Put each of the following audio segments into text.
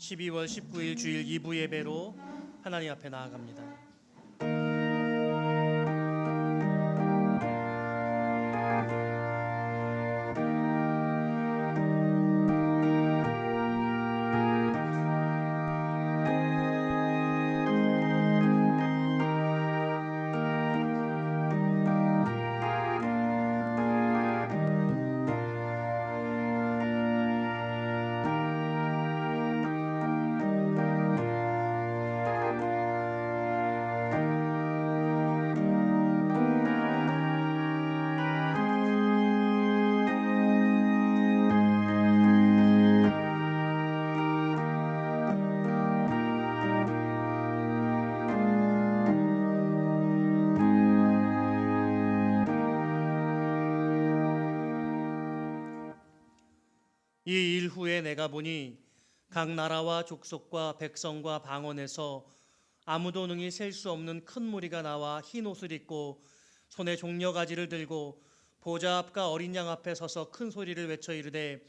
12월 19일 주일 2부 예배로 하나님 앞에 나아갑니다. 이 일 후에 내가 보니 각 나라와 족속과 백성과 방언에서 아무도 능히 셀 수 없는 큰 무리가 나와 흰 옷을 입고 손에 종려가지를 들고 보좌 앞과 어린 양 앞에 서서 큰 소리를 외쳐 이르되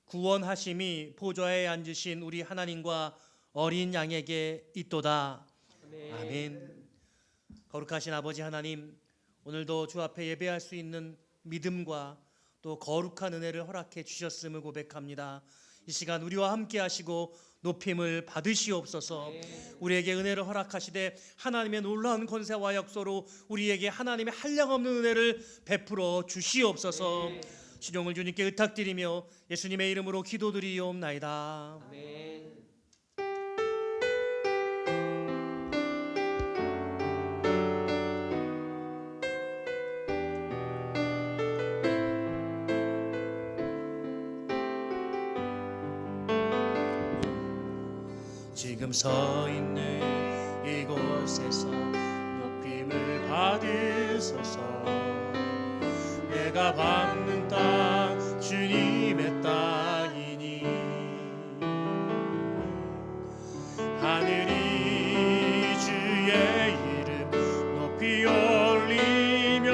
구원하심이 보좌에 앉으신 우리 하나님과 어린 양에게 있도다. 아멘. 아멘. 거룩하신 아버지 하나님, 오늘도 주 앞에 예배할 수 있는 믿음과 또 거룩한 은혜를 허락해 주셨음을 고백합니다. 이 시간 우리와 함께 하시고 높임을 받으시옵소서. 우리에게 은혜를 허락하시되 하나님의 놀라운 권세와 역소로 우리에게 하나님의 한량없는 은혜를 베풀어 주시옵소서. 신용을 주님께 의탁드리며 예수님의 이름으로 기도드리옵나이다. 아멘. 지금 서 있는 이곳에서 높임을 받으소서. 내가 밟는 땅 주님의 땅이니 하늘이 주의 이름 높이 올리며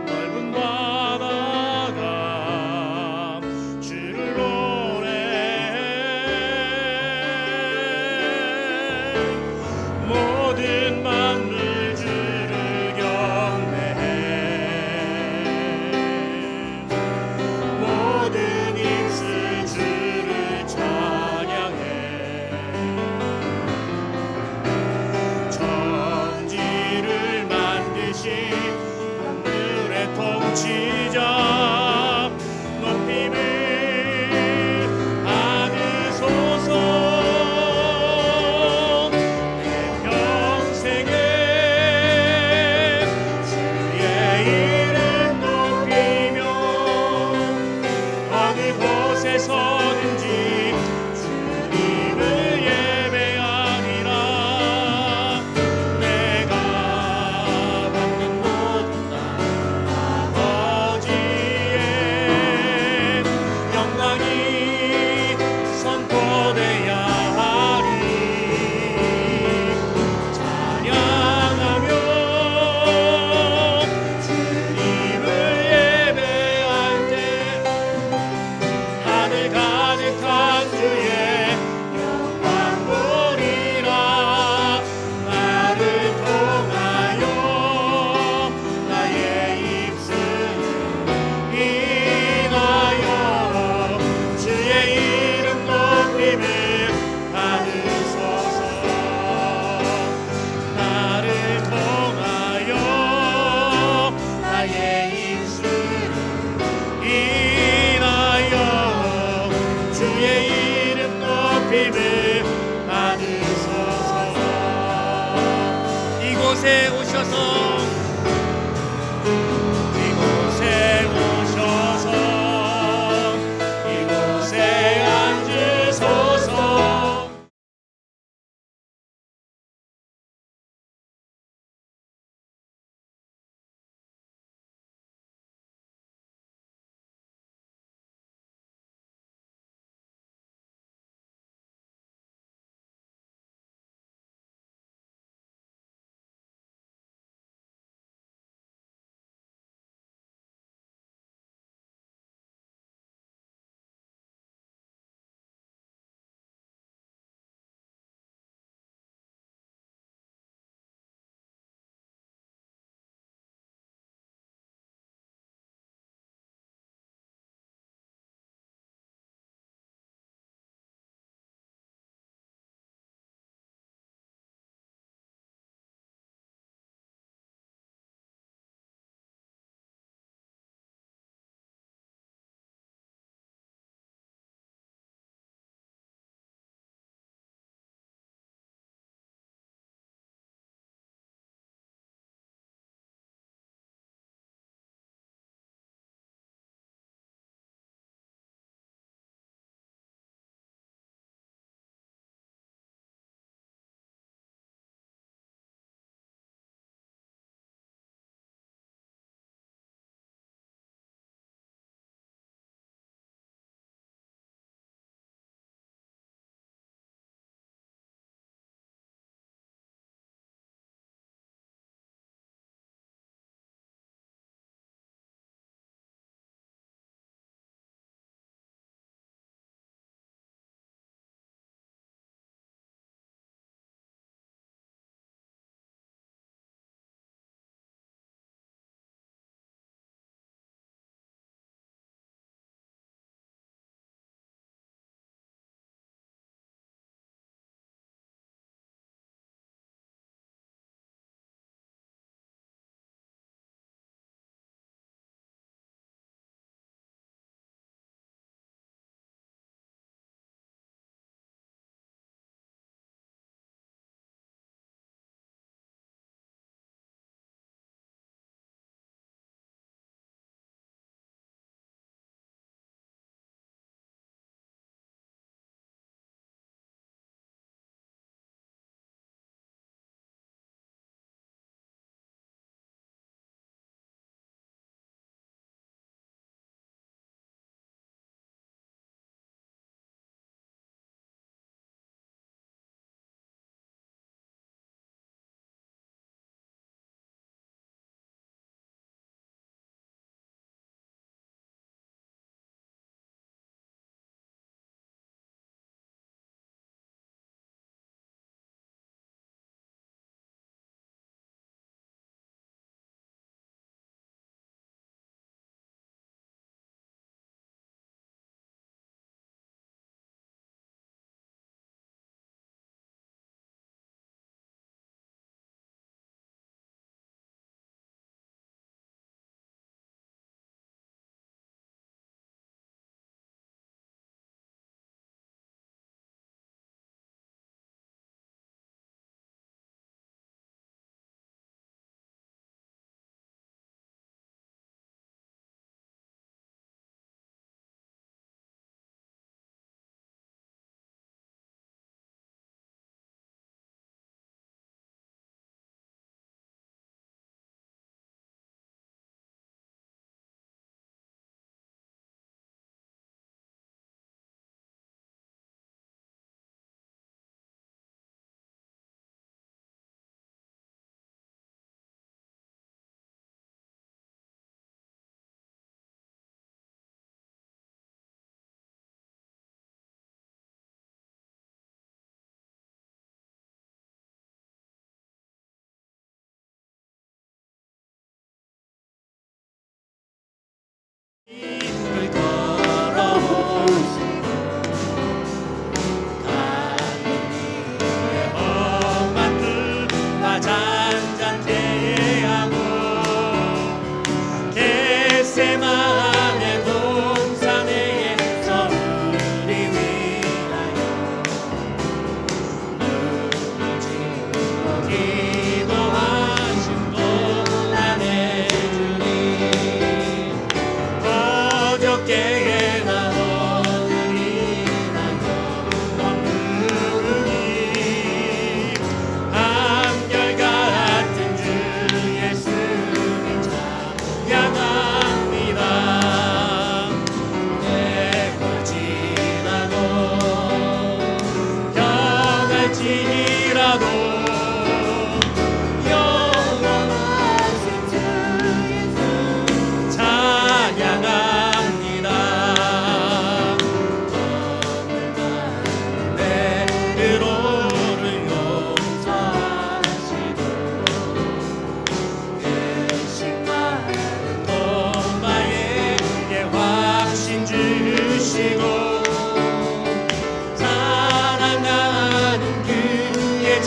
넓은 바다가 주를 모든 만물 주를 경배해 모든 입술 주를 찬양해 천지를 만드신 하늘의 통치자 높임을 서든지 주님을 예배하리라. 내가 받는 모든 땅 아버지의 영광이 선포되야 하리. 찬양하며 주님을 예배할 때 하늘 가득한 주의 영광 보리라. 나를 통하여 나의 입술을 인하여 주의 이름 높임을 받으소서. 나를 통하여 나의 입술을 인하여 주의 이름 높임을 받으소서. 이곳에 오셔서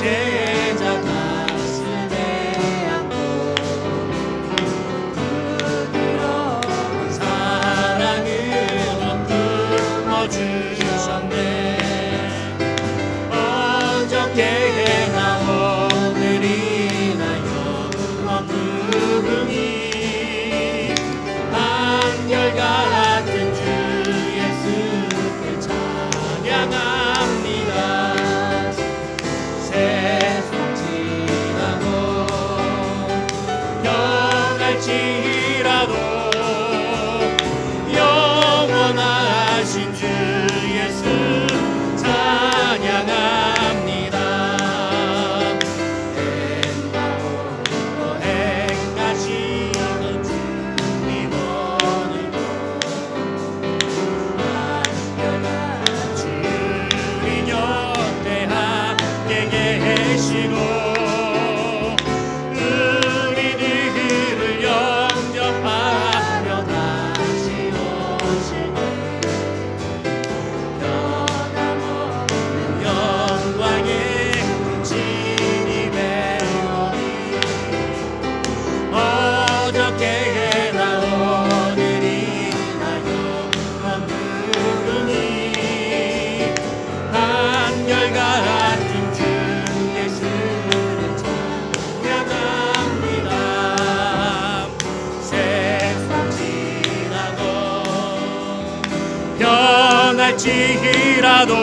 제자 가슴에 안고 부드러운 사랑으로 품어주셨네. 어저께나 오늘이나 영원 부흥이 한결같은 주 예수께 찬양합니다. 세상 지나고 변할지라도 영원하신 주 예수 찬양합니다. 행하고 행하시는 주님 오늘도 한결같이 우리 곁에 함께 계시고 우리들을 영접하며 다시 오실 때 변함없는 영광의 진입해오니 어저께나 오늘이나 영원 부흥이 한결같은 주 예수를 찬양합니다. 세상 지나고 변할지라도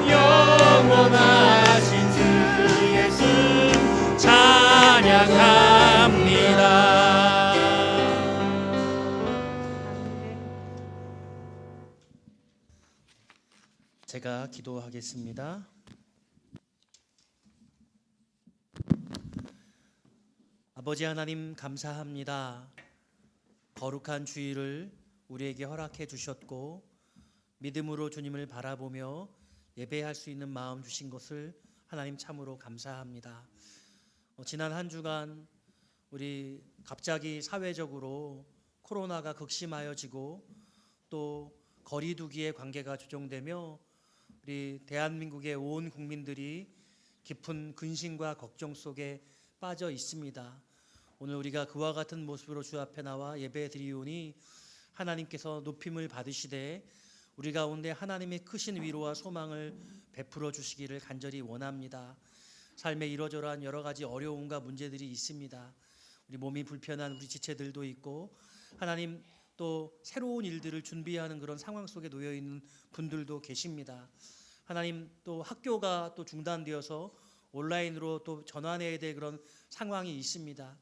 영원하신 주 예수 찬양합니다. 제가 기도하겠습니다. 아버지 하나님 감사합니다. 거룩한 주일을 우리에게 허락해 주셨고 믿음으로 주님을 바라보며 예배할 수 있는 마음 주신 것을 하나님 참으로 감사합니다. 지난 한 주간 우리 갑자기 사회적으로 코로나가 극심하여지고 또 거리두기의 관계가 조정되며 우리 대한민국의 온 국민들이 깊은 근심과 걱정 속에 빠져 있습니다. 오늘 우리가 그와 같은 모습으로 주 앞에 나와 예배 드리오니 하나님께서 높임을 받으시되 우리 가운데 하나님의 크신 위로와 소망을 베풀어 주시기를 간절히 원합니다. 삶에 이러저러한 여러 가지 어려움과 문제들이 있습니다. 우리 몸이 불편한 우리 지체들도 있고 하나님 또 새로운 일들을 준비하는 그런 상황 속에 놓여 있는 분들도 계십니다. 하나님 또 학교가 또 중단되어서 온라인으로 또 전환해야 될 그런 상황이 있습니다.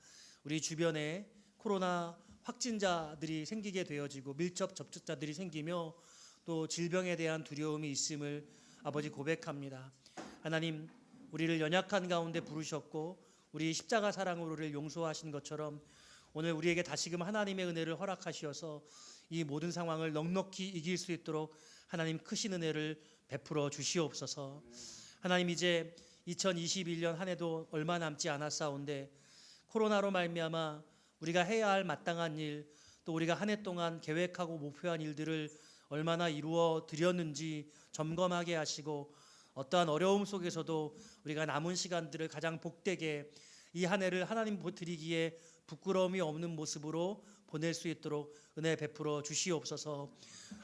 우리 주변에 코로나 확진자들이 생기게 되어지고 밀접 접촉자들이 생기며 또 질병에 대한 두려움이 있음을 아버지 고백합니다. 하나님 우리를 연약한 가운데 부르셨고 우리 십자가 사랑으로 우리를 용서하신 것처럼 오늘 우리에게 다시금 하나님의 은혜를 허락하시어서 이 모든 상황을 넉넉히 이길 수 있도록 하나님 크신 은혜를 베풀어 주시옵소서. 하나님 이제 2021년 한 해도 얼마 남지 않았사온데 코로나로 말미암아 우리가 해야 할 마땅한 일 또 우리가 한 해 동안 계획하고 목표한 일들을 얼마나 이루어 드렸는지 점검하게 하시고 어떠한 어려움 속에서도 우리가 남은 시간들을 가장 복되게 이 한 해를 하나님 드리기에 부끄러움이 없는 모습으로 보낼 수 있도록 은혜 베풀어 주시옵소서.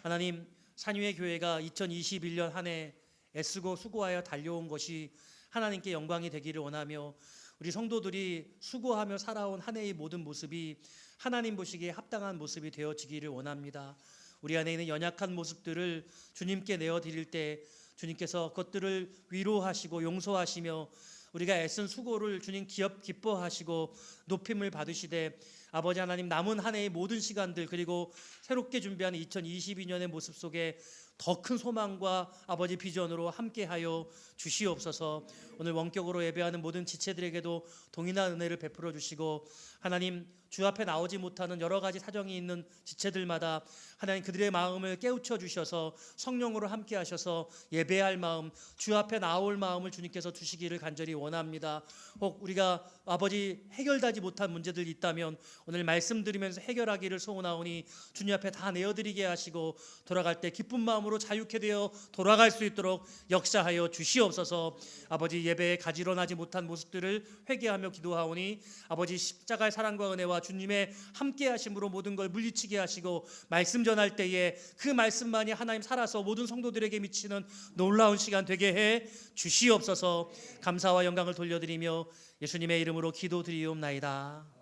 하나님 산유의 교회가 2021년 한 해 애쓰고 수고하여 달려온 것이 하나님께 영광이 되기를 원하며 우리 성도들이 수고하며 살아온 한 해의 모든 모습이 하나님 보시기에 합당한 모습이 되어지기를 원합니다. 우리 안에 있는 연약한 모습들을 주님께 내어드릴 때 주님께서 그것들을 위로하시고 용서하시며 우리가 애쓴 수고를 주님 기뻐하시고 높임을 받으시되 아버지 하나님 남은 한 해의 모든 시간들 그리고 새롭게 준비하는 2022년의 모습 속에 더 큰 소망과 아버지 비전으로 함께하여 주시옵소서. 오늘 원격으로 예배하는 모든 지체들에게도 동일한 은혜를 베풀어 주시고 하나님 주 앞에 나오지 못하는 여러 가지 사정이 있는 지체들마다 하나님 그들의 마음을 깨우쳐 주셔서 성령으로 함께 하셔서 예배할 마음, 주 앞에 나올 마음을 주님께서 주시기를 간절히 원합니다. 혹 우리가 아버지 해결되지 못한 문제들이 있다면 오늘 말씀드리면서 해결하기를 소원하오니 주님 앞에 다 내어드리게 하시고 돌아갈 때 기쁜 마음으로 자유케 되어 돌아갈 수 있도록 역사하여 주시옵소서. 아버지 예배에 가지런하지 못한 모습들을 회개하며 기도하오니 아버지 십자가의 사랑과 은혜와 주님의 함께 하심으로 모든 걸 물리치게 하시고 말씀 전할 때에 그 말씀만이 하나님 살아서 모든 성도들에게 미치는 놀라운 시간 되게 해 주시옵소서. 감사와 영광을 돌려드리며 예수님의 이름으로 기도드리옵나이다.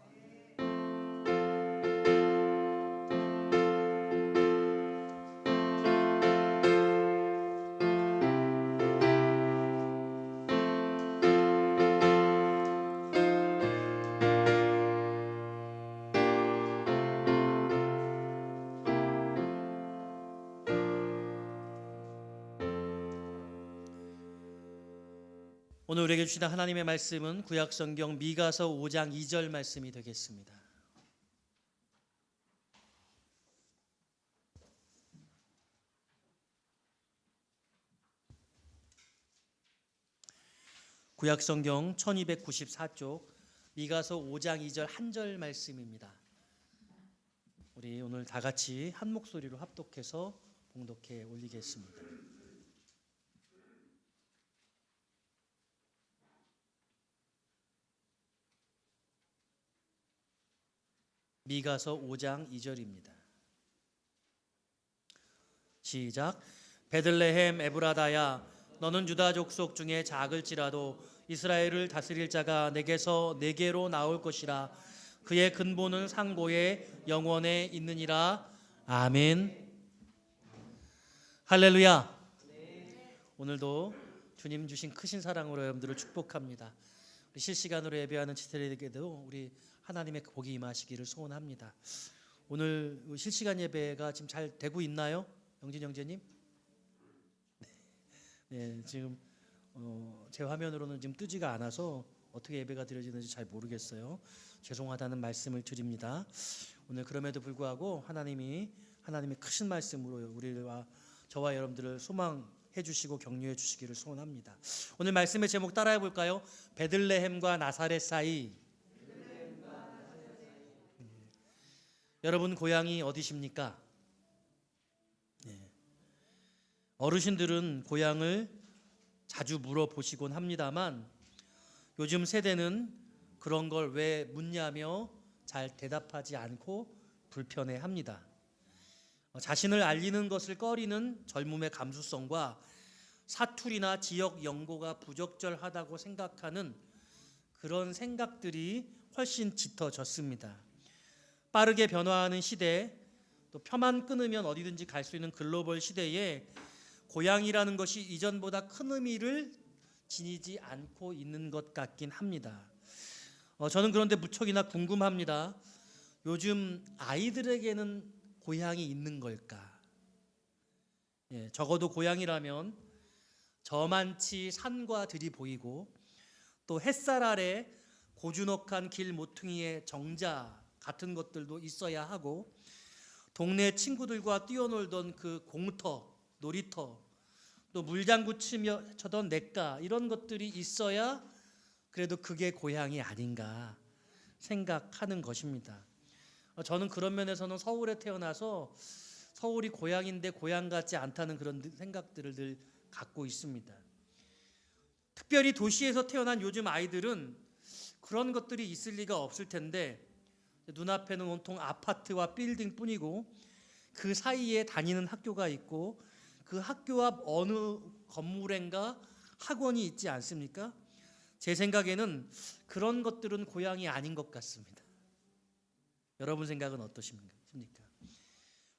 오늘 우리에게 주신 하나님의 말씀은 구약성경 미가서 5장 2절 말씀이 되겠습니다. 구약성경 1294쪽 미가서 5장 2절 한 절 말씀입니다. 우리 오늘 다 같이 한 목소리로 합독해서 봉독해 올리겠습니다. 미가서 5장 2절입니다. 시작. 베들레헴 에브라다야 너는 유다 족속 중에 작을지라도 이스라엘을 다스릴 자가 내게로 나올 것이라. 그의 근본은 상고의 영원에 있느니라. 아멘. 할렐루야. 오늘도 주님 주신 크신 사랑으로 여러분들을 축복합니다. 우리 실시간으로 예배하는 지체들에게도 우리 하나님의 복이 임하시기를 소원합니다. 오늘 실시간 예배가 지금 잘 되고 있나요? 영진 형제님? 네, 지금 제 화면으로는 지금 뜨지가 않아서 어떻게 예배가 드려지는지 잘 모르겠어요. 죄송하다는 말씀을 드립니다. 오늘 그럼에도 불구하고 하나님의 크신 말씀으로 우리와 저와 여러분들을 소망해 주시고 격려해 주시기를 소원합니다. 오늘 말씀의 제목 따라해 볼까요? 베들레헴과 나사렛 사이. 여러분 고향이 어디십니까? 네. 어르신들은 고향을 자주 물어보시곤 합니다만 요즘 세대는 그런 걸 왜 묻냐며 잘 대답하지 않고 불편해합니다. 자신을 알리는 것을 꺼리는 젊음의 감수성과 사투리나 지역 연고가 부적절하다고 생각하는 그런 생각들이 훨씬 짙어졌습니다. 빠르게 변화하는 시대, 또 표만 끊으면 어디든지 갈 수 있는 글로벌 시대에 고향이라는 것이 이전보다 큰 의미를 지니지 않고 있는 것 같긴 합니다. 저는 그런데 무척이나 궁금합니다. 요즘 아이들에게는 고향이 있는 걸까? 적어도 고향이라면 저만치 산과 들이 보이고 또 햇살 아래 고즈넉한 길 모퉁이의 정자 같은 것들도 있어야 하고 동네 친구들과 뛰어놀던 그 공터, 놀이터, 또 물장구 치던 냇가 이런 것들이 있어야 그래도 그게 고향이 아닌가 생각하는 것입니다. 저는 그런 면에서는 서울에 태어나서 서울이 고향인데 고향 같지 않다는 그런 생각들을 늘 갖고 있습니다. 특별히 도시에서 태어난 요즘 아이들은 그런 것들이 있을 리가 없을 텐데 눈앞에는 온통 아파트와 빌딩뿐이고 그 사이에 다니는 학교가 있고 그 학교 앞 어느 건물엔가 학원이 있지 않습니까? 제 생각에는 그런 것들은 고향이 아닌 것 같습니다. 여러분 생각은 어떠십니까?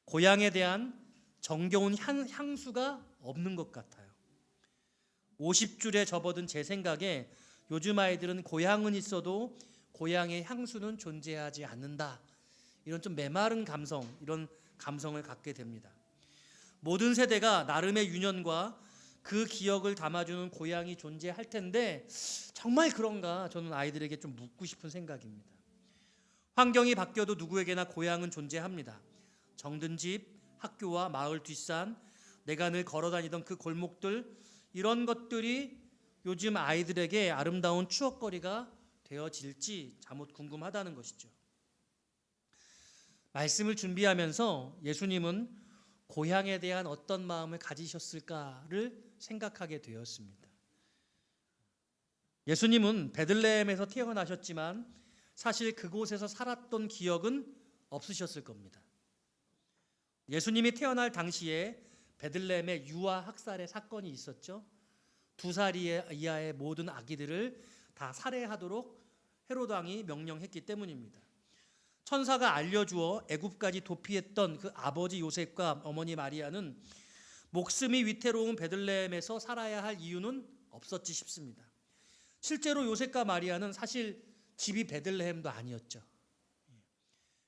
고향에 대한 정겨운 향수가 없는 것 같아요. 50줄에 접어든 제 생각에 요즘 아이들은 고향은 있어도 고향의 향수는 존재하지 않는다. 이런 좀 메마른 감성, 이런 감성을 갖게 됩니다. 모든 세대가 나름의 유년과 그 기억을 담아주는 고향이 존재할 텐데 정말 그런가 저는 아이들에게 좀 묻고 싶은 생각입니다. 환경이 바뀌어도 누구에게나 고향은 존재합니다. 정든 집, 학교와 마을 뒷산, 내가 늘 걸어다니던 그 골목들, 이런 것들이 요즘 아이들에게 아름다운 추억거리가 되어질지 자못 궁금하다는 것이죠. 말씀을 준비하면서 예수님은 고향에 대한 어떤 마음을 가지셨을까를 생각하게 되었습니다. 예수님은 베들레헴에서 태어나셨지만 사실 그곳에서 살았던 기억은 없으셨을 겁니다. 예수님이 태어날 당시에 베들레헴에 유아 학살의 사건이 있었죠. 2살 이하의 모든 아기들을 다 살해하도록 헤롯 왕이 명령했기 때문입니다. 천사가 알려주어 애굽까지 도피했던 그 아버지 요셉과 어머니 마리아는 목숨이 위태로운 베들레헴에서 살아야 할 이유는 없었지 싶습니다. 실제로 요셉과 마리아는 사실 집이 베들레헴도 아니었죠.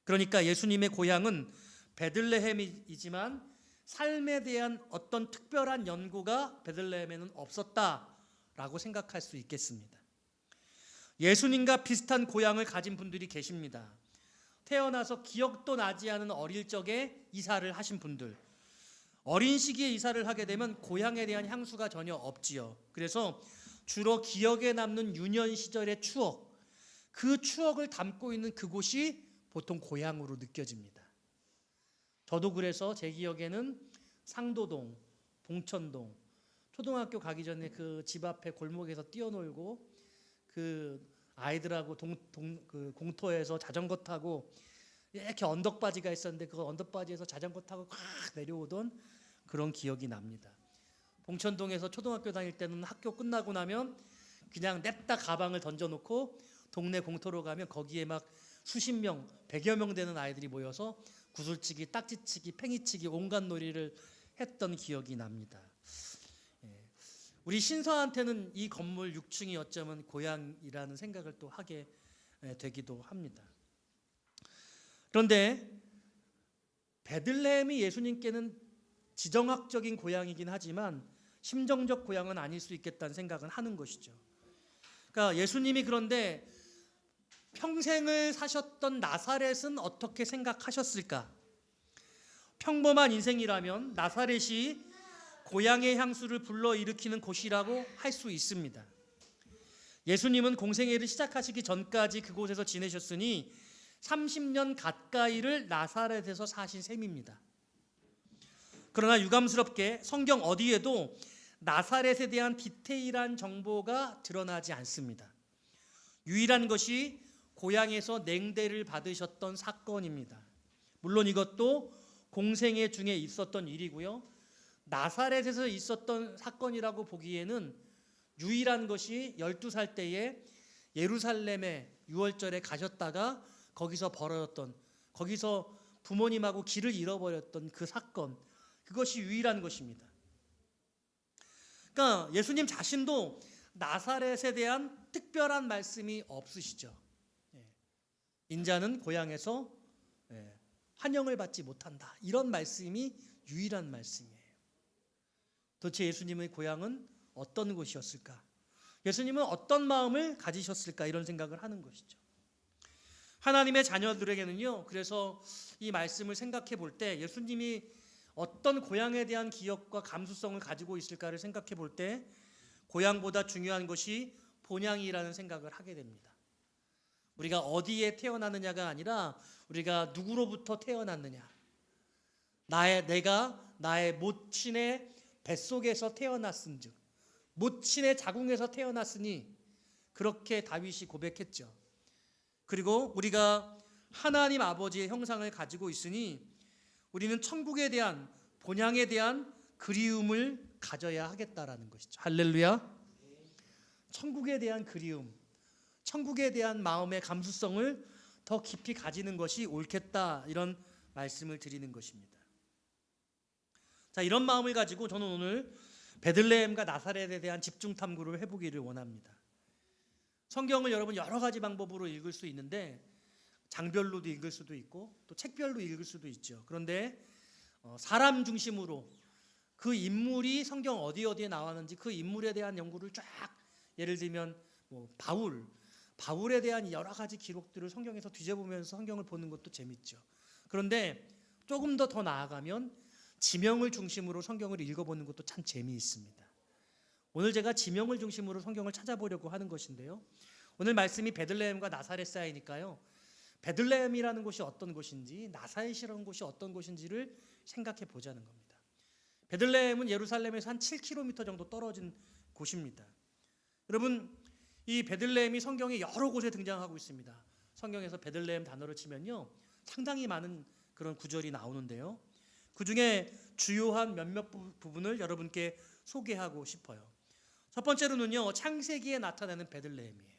그러니까 예수님의 고향은 베들레헴이지만 삶에 대한 어떤 특별한 연고가 베들레헴에는 없었다라고 생각할 수 있겠습니다. 예수님과 비슷한 고향을 가진 분들이 계십니다. 태어나서 기억도 나지 않은 어릴 적에 이사를 하신 분들, 어린 시기에 이사를 하게 되면 고향에 대한 향수가 전혀 없지요. 그래서 주로 기억에 남는 유년 시절의 추억, 그 추억을 담고 있는 그곳이 보통 고향으로 느껴집니다. 저도 그래서 제 기억에는 상도동, 봉천동, 초등학교 가기 전에 그 집 앞에 골목에서 뛰어놀고 그 아이들하고 그 공터에서 자전거 타고 이렇게 언덕바지가 있었는데 그 언덕바지에서 자전거 타고 꽉 내려오던 그런 기억이 납니다. 봉천동에서 초등학교 다닐 때는 학교 끝나고 나면 그냥 냅다 가방을 던져놓고 동네 공터로 가면 거기에 막 수십 명, 100여 명 되는 아이들이 모여서 구슬치기, 딱지치기, 팽이치기 온갖 놀이를 했던 기억이 납니다. 우리 신서한테는 이 건물 6층이 어쩌면 고향이라는 생각을 또 하게 되기도 합니다. 그런데 베들레헴이 예수님께는 지정학적인 고향이긴 하지만 심정적 고향은 아닐 수 있겠다는 생각은 하는 것이죠. 그러니까 예수님이 그런데 평생을 사셨던 나사렛은 어떻게 생각하셨을까? 평범한 인생이라면 나사렛이 고향의 향수를 불러일으키는 곳이라고 할 수 있습니다. 예수님은 공생애를 시작하시기 전까지 그곳에서 지내셨으니 30년 가까이를 나사렛에서 사신 셈입니다. 그러나 유감스럽게 성경 어디에도 나사렛에 대한 디테일한 정보가 드러나지 않습니다. 유일한 것이 고향에서 냉대를 받으셨던 사건입니다. 물론 이것도 공생애 중에 있었던 일이고요. 나사렛에서 있었던 사건이라고 보기에는 유일한 것이 12살 때에 예루살렘에 유월절에 가셨다가 거기서 벌어졌던, 거기서 부모님하고 길을 잃어버렸던 그 사건, 그것이 유일한 것입니다. 그러니까 예수님 자신도 나사렛에 대한 특별한 말씀이 없으시죠. 인자는 고향에서 환영을 받지 못한다, 이런 말씀이 유일한 말씀이에요. 도대체 예수님의 고향은 어떤 곳이었을까? 예수님은 어떤 마음을 가지셨을까? 이런 생각을 하는 것이죠. 하나님의 자녀들에게는요, 그래서 이 말씀을 생각해 볼 때 예수님이 어떤 고향에 대한 기억과 감수성을 가지고 있을까를 생각해 볼 때 고향보다 중요한 것이 본향이라는 생각을 하게 됩니다. 우리가 어디에 태어나느냐가 아니라 우리가 누구로부터 태어났느냐. 내가 나의 모친의 뱃속에서 태어났은즉, 모친의 자궁에서 태어났으니, 그렇게 다윗이 고백했죠. 그리고 우리가 하나님 아버지의 형상을 가지고 있으니 우리는 천국에 대한, 본향에 대한 그리움을 가져야 하겠다라는 것이죠. 할렐루야. 천국에 대한 그리움, 천국에 대한 마음의 감수성을 더 깊이 가지는 것이 옳겠다, 이런 말씀을 드리는 것입니다. 자, 이런 마음을 가지고 저는 오늘 베들레헴과 나사렛에 대한 집중 탐구를 해보기를 원합니다. 성경을 여러분 여러 가지 방법으로 읽을 수 있는데 장별로도 읽을 수도 있고 또 책별로 읽을 수도 있죠. 그런데 사람 중심으로 그 인물이 성경 어디에 나왔는지 그 인물에 대한 연구를 쫙, 예를 들면 바울, 바울에 대한 여러 가지 기록들을 성경에서 뒤져보면서 성경을 보는 것도 재밌죠. 그런데 조금 더 나아가면 지명을 중심으로 성경을 읽어보는 것도 참 재미있습니다. 오늘 제가 지명을 중심으로 성경을 찾아보려고 하는 것인데요. 오늘 말씀이 베들레헴과 나사렛 사이니까요. 베들레헴이라는 곳이 어떤 곳인지, 나사렛이라는 곳이 어떤 곳인지를 생각해 보자는 겁니다. 베들레헴은 예루살렘에서 한 7km 정도 떨어진 곳입니다. 여러분, 이 베들레헴이 성경에 여러 곳에 등장하고 있습니다. 성경에서 베들레헴 단어를 치면요, 상당히 많은 그런 구절이 나오는데요. 그 중에 주요한 몇몇 부분을 여러분께 소개하고 싶어요. 첫 번째로는요, 창세기에 나타나는 베들레헴이에요.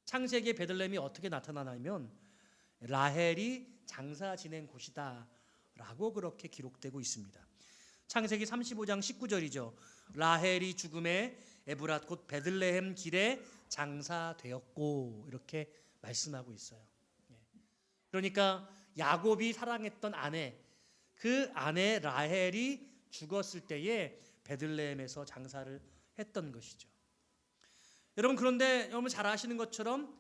창세기의 베들레헴이 어떻게 나타나냐면 라헬이 장사 지낸 곳이다 라고 그렇게 기록되고 있습니다. 창세기 35장 19절이죠. 라헬이 죽음에 에브랏 곧 베들레헴 길에 장사되었고, 이렇게 말씀하고 있어요. 그러니까 야곱이 사랑했던 아내, 그 아내 라헬이 죽었을 때에 베들레헴에서 장사를 했던 것이죠. 여러분, 그런데 여러분 잘 아시는 것처럼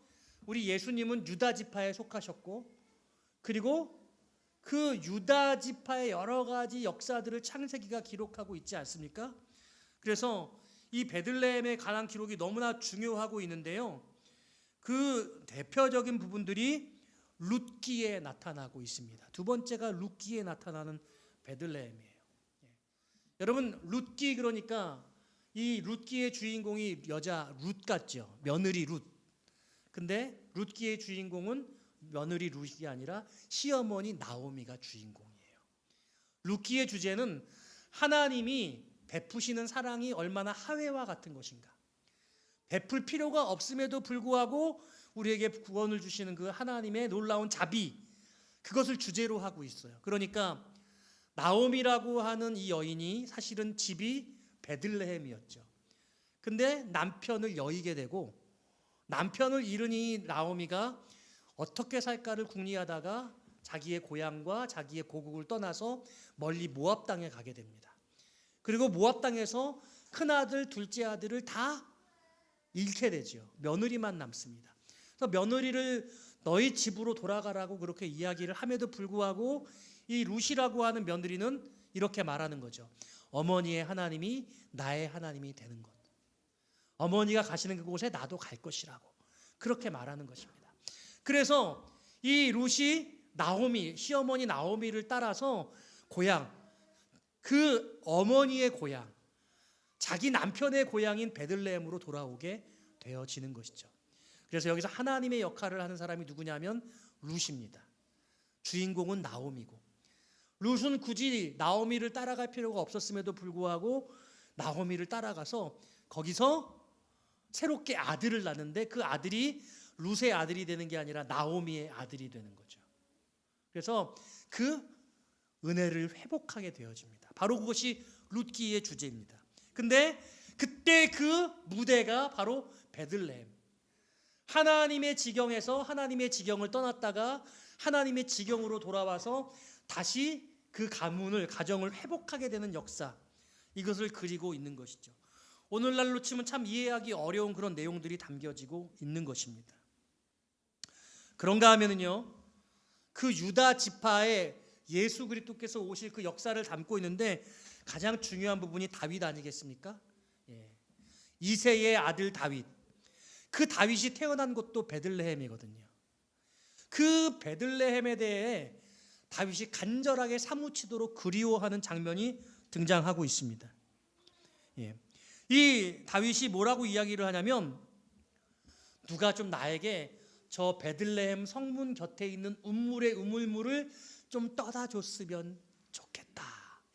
우리 예수님은 유다 지파에 속하셨고, 그리고 그 유다 지파의 여러 가지 역사들을 창세기가 기록하고 있지 않습니까? 그래서 이 베들레헴에 관한 기록이 너무나 중요하고 있는데요. 그 대표적인 부분들이 룻기에 나타나고 있습니다. 두 번째가 룻기에 나타나는 베들레헴이에요. 여러분, 룻기, 그러니까 이 룻기의 주인공이 여자 룻 같죠. 며느리 룻. 근데 룻기의 주인공은 며느리 룻이 아니라 시어머니 나오미가 주인공이에요. 룻기의 주제는 하나님이 베푸시는 사랑이 얼마나 하회와 같은 것인가. 베풀 필요가 없음에도 불구하고 우리에게 구원을 주시는 그 하나님의 놀라운 자비, 그것을 주제로 하고 있어요. 그러니까 나오미라고 하는 이 여인이 사실은 집이 베들레헴이었죠. 근데 남편을 여의게 되고, 남편을 잃은 이 나오미가 어떻게 살까를 궁리하다가 자기의 고향과 자기의 고국을 떠나서 멀리 모압 땅에 가게 됩니다. 그리고 모압 땅에서 큰아들, 둘째 아들을 다 잃게 되죠. 며느리만 남습니다. 그래서 며느리를 너희 집으로 돌아가라고 그렇게 이야기를 함에도 불구하고 이 룻이라고 하는 며느리는 이렇게 말하는 거죠. 어머니의 하나님이 나의 하나님이 되는 것. 어머니가 가시는 그곳에 나도 갈 것이라고 그렇게 말하는 것입니다. 그래서 이 룻이 나오미, 시어머니 나오미를 따라서 고향, 그 어머니의 고향, 자기 남편의 고향인 베들레헴으로 돌아오게 되어지는 것이죠. 그래서 여기서 하나님의 역할을 하는 사람이 누구냐면 룻입니다. 주인공은 나오미고, 룻은 굳이 나오미를 따라갈 필요가 없었음에도 불구하고 나오미를 따라가서 거기서 새롭게 아들을 낳는데, 그 아들이 룻의 아들이 되는 게 아니라 나오미의 아들이 되는 거죠. 그래서 그 은혜를 회복하게 되어집니다. 바로 그것이 룻기의 주제입니다. 근데 그때 그 무대가 바로 베들레헴. 하나님의 지경에서 하나님의 지경을 떠났다가 하나님의 지경으로 돌아와서 다시 그 가정을 회복하게 되는 역사, 이것을 그리고 있는 것이죠. 오늘날로 치면 참 이해하기 어려운 그런 내용들이 담겨지고 있는 것입니다. 그런가 하면은요, 그 유다 지파에 예수 그리스도께서 오실 그 역사를 담고 있는데 가장 중요한 부분이 다윗 아니겠습니까? 이새의 아들 다윗. 그 다윗이 태어난 곳도 베들레헴이거든요. 그 베들레헴에 대해 다윗이 간절하게 사무치도록 그리워하는 장면이 등장하고 있습니다. 이 다윗이 뭐라고 이야기를 하냐면, 누가 좀 나에게 저 베들레헴 성문 곁에 있는 우물의 우물물을 좀 떠다 줬으면 좋겠다,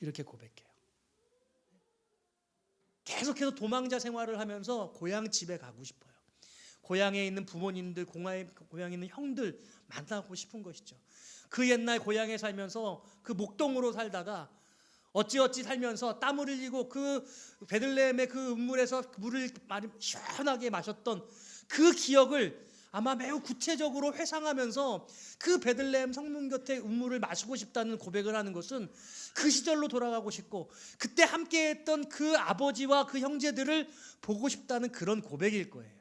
이렇게 고백해요. 계속해서 도망자 생활을 하면서 고향 집에 가고 싶어요. 고향에 있는 부모님들, 고향에 있는 형들 만나고 싶은 것이죠. 그 옛날 고향에 살면서 그 목동으로 살다가 어찌어찌 살면서 땀을 흘리고 그 베들레헴의 그 우물에서 물을 시원하게 마셨던 그 기억을 아마 매우 구체적으로 회상하면서 그 베들레헴 성문 곁에 우물을 마시고 싶다는 고백을 하는 것은 그 시절로 돌아가고 싶고, 그때 함께했던 그 아버지와 그 형제들을 보고 싶다는 그런 고백일 거예요.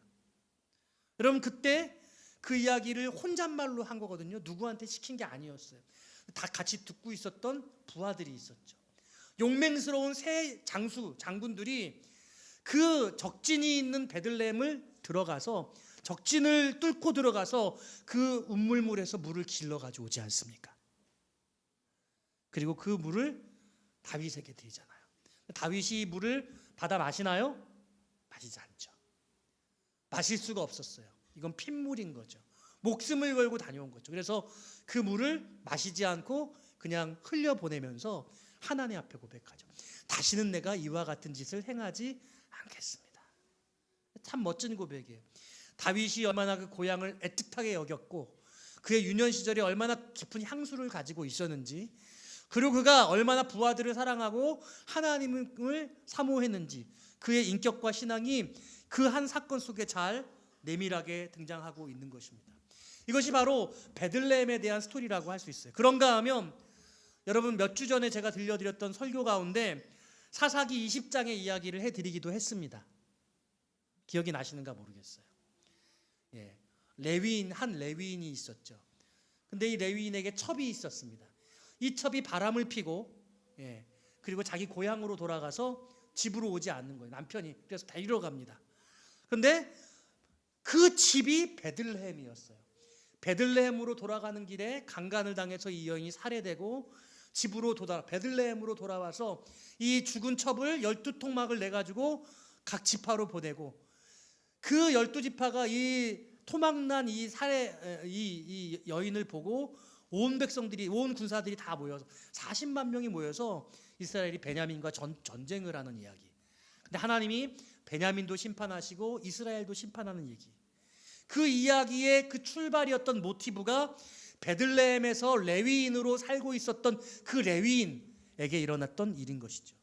여러분 그때 그 이야기를 혼잣말로 한 거거든요. 누구한테 시킨 게 아니었어요. 다 같이 듣고 있었던 부하들이 있었죠. 용맹스러운 세 장군들이 그 적진이 있는 베들레헴을 들어가서 적진을 뚫고 들어가서 그 운물물에서 물을 길러 가져오지 않습니까? 그리고 그 물을 다윗에게 드리잖아요. 다윗이 물을 받아 마시나요? 마시지 않죠. 마실 수가 없었어요. 이건 핏물인 거죠. 목숨을 걸고 다녀온 거죠. 그래서 그 물을 마시지 않고 그냥 흘려보내면서 하나님 앞에 고백하죠. 다시는 내가 이와 같은 짓을 행하지 않겠습니다. 참 멋진 고백이에요. 다윗이 얼마나 그 고향을 애틋하게 여겼고 그의 유년 시절에 얼마나 깊은 향수를 가지고 있었는지, 그리고 그가 얼마나 부하들을 사랑하고 하나님을 사모했는지, 그의 인격과 신앙이 그 한 사건 속에 잘 내밀하게 등장하고 있는 것입니다. 이것이 바로 베들레헴에 대한 스토리라고 할 수 있어요. 그런가 하면 여러분 몇 주 전에 제가 들려드렸던 설교 가운데 사사기 20장의 이야기를 해드리기도 했습니다. 기억이 나시는가 모르겠어요. 한 레위인이 있었죠. 근데 이 레위인에게 첩이 있었습니다. 이 첩이 바람을 피고 그리고 자기 고향으로 돌아가서 집으로 오지 않는 거예요. 남편이 그래서 데리러 갑니다. 그런데 그 집이 베들레헴이었어요. 베들레헴으로 돌아가는 길에 강간을 당해서 이 여인이 살해되고 집으로 베들레헴으로 돌아와서 이 죽은 첩을 12토막을 내가지고 각 지파로 보내고, 그 12지파가 이 토막난 이 여인을 보고 온 백성들이, 온 군사들이 다 모여서 40만 명이 모여서 이스라엘이 베냐민과 전쟁을 하는 이야기. 근데 하나님이 베냐민도 심판하시고 이스라엘도 심판하는 얘기. 그 이야기의 그 출발이었던 모티브가 베들레헴에서 레위인으로 살고 있었던 그 레위인에게 일어났던 일인 것이죠.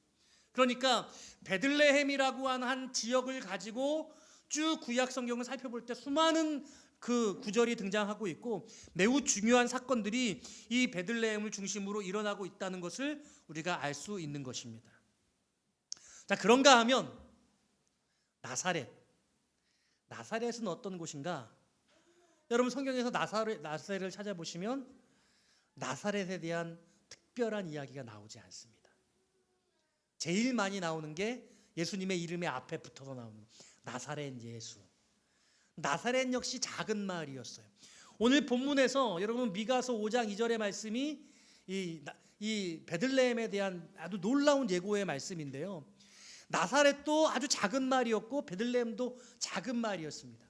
그러니까 베들레헴이라고 하는 한 지역을 가지고 쭉 구약 성경을 살펴볼 때 수많은 그 구절이 등장하고 있고 매우 중요한 사건들이 이 베들레헴을 중심으로 일어나고 있다는 것을 우리가 알 수 있는 것입니다. 자, 그런가 하면 나사렛은 어떤 곳인가? 여러분 성경에서 나사렛을 찾아보시면 나사렛에 대한 특별한 이야기가 나오지 않습니다. 제일 많이 나오는 게 예수님의 이름의 앞에 붙어서 나오는 나사렛 예수. 나사렛 역시 작은 마을이었어요. 오늘 본문에서 여러분 미가서 5장 2절의 말씀이 이 베들레헴에 대한 아주 놀라운 예고의 말씀인데요. 나사렛도 아주 작은 마을이었고 베들레헴도 작은 마을이었습니다.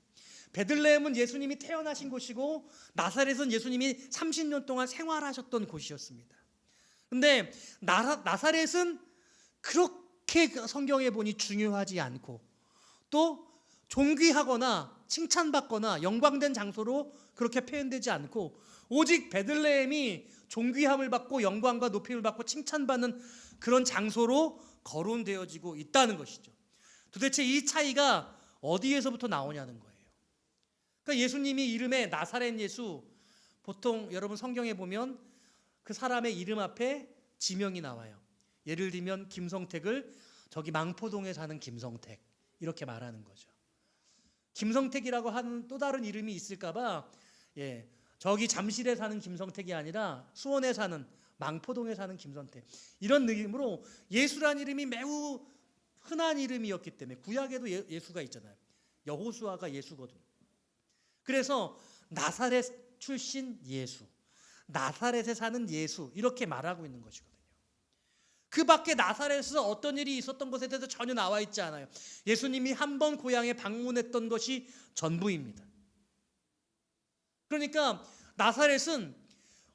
베들레헴은 예수님이 태어나신 곳이고 나사렛은 예수님이 30년 동안 생활하셨던 곳이었습니다. 그런데 나사렛은 그렇게 성경에 보니 중요하지 않고 또 존귀하거나 칭찬받거나 영광된 장소로 그렇게 표현되지 않고 오직 베들레헴이 존귀함을 받고 영광과 높임을 받고 칭찬받는 그런 장소로 거론되어지고 있다는 것이죠. 도대체 이 차이가 어디에서부터 나오냐는 거예요. 그러니까 예수님이 이름에 나사렛 예수, 보통 여러분 성경에 보면 그 사람의 이름 앞에 지명이 나와요. 예를 들면 김성택을 저기 망포동에 사는 김성택 이렇게 말하는 거죠. 김성택이라고 하는 또 다른 이름이 있을까봐 저기 잠실에 사는 김성택이 아니라 수원에 사는 망포동에 사는 김성택 이런 느낌으로 예수란 이름이 매우 흔한 이름이었기 때문에 구약에도 예수가 있잖아요. 여호수아가 예수거든요. 그래서 나사렛 출신 예수, 나사렛에 사는 예수 이렇게 말하고 있는 것이거든요. 그 밖에 나사렛에서 어떤 일이 있었던 것에 대해서 전혀 나와 있지 않아요. 예수님이 한 번 고향에 방문했던 것이 전부입니다. 그러니까 나사렛은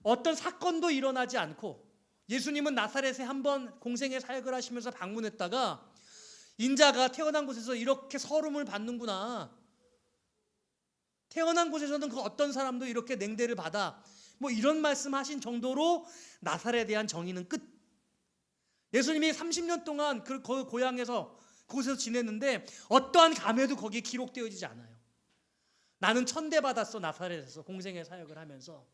어떤 사건도 일어나지 않고 예수님은 나사렛에 한 번 공생의 사역을 하시면서 방문했다가 인자가 태어난 곳에서 이렇게 서름을 받는구나. 태어난 곳에서는 그 어떤 사람도 이렇게 냉대를 받아. 뭐 이런 말씀하신 정도로 나사렛에 대한 정의는 끝. 예수님이 30년 동안 그 고향에서 그곳에서 지냈는데 어떠한 감회도 거기에 기록되어지지 않아요. 나는 천대받았어. 나사렛에서 공생의 사역을 하면서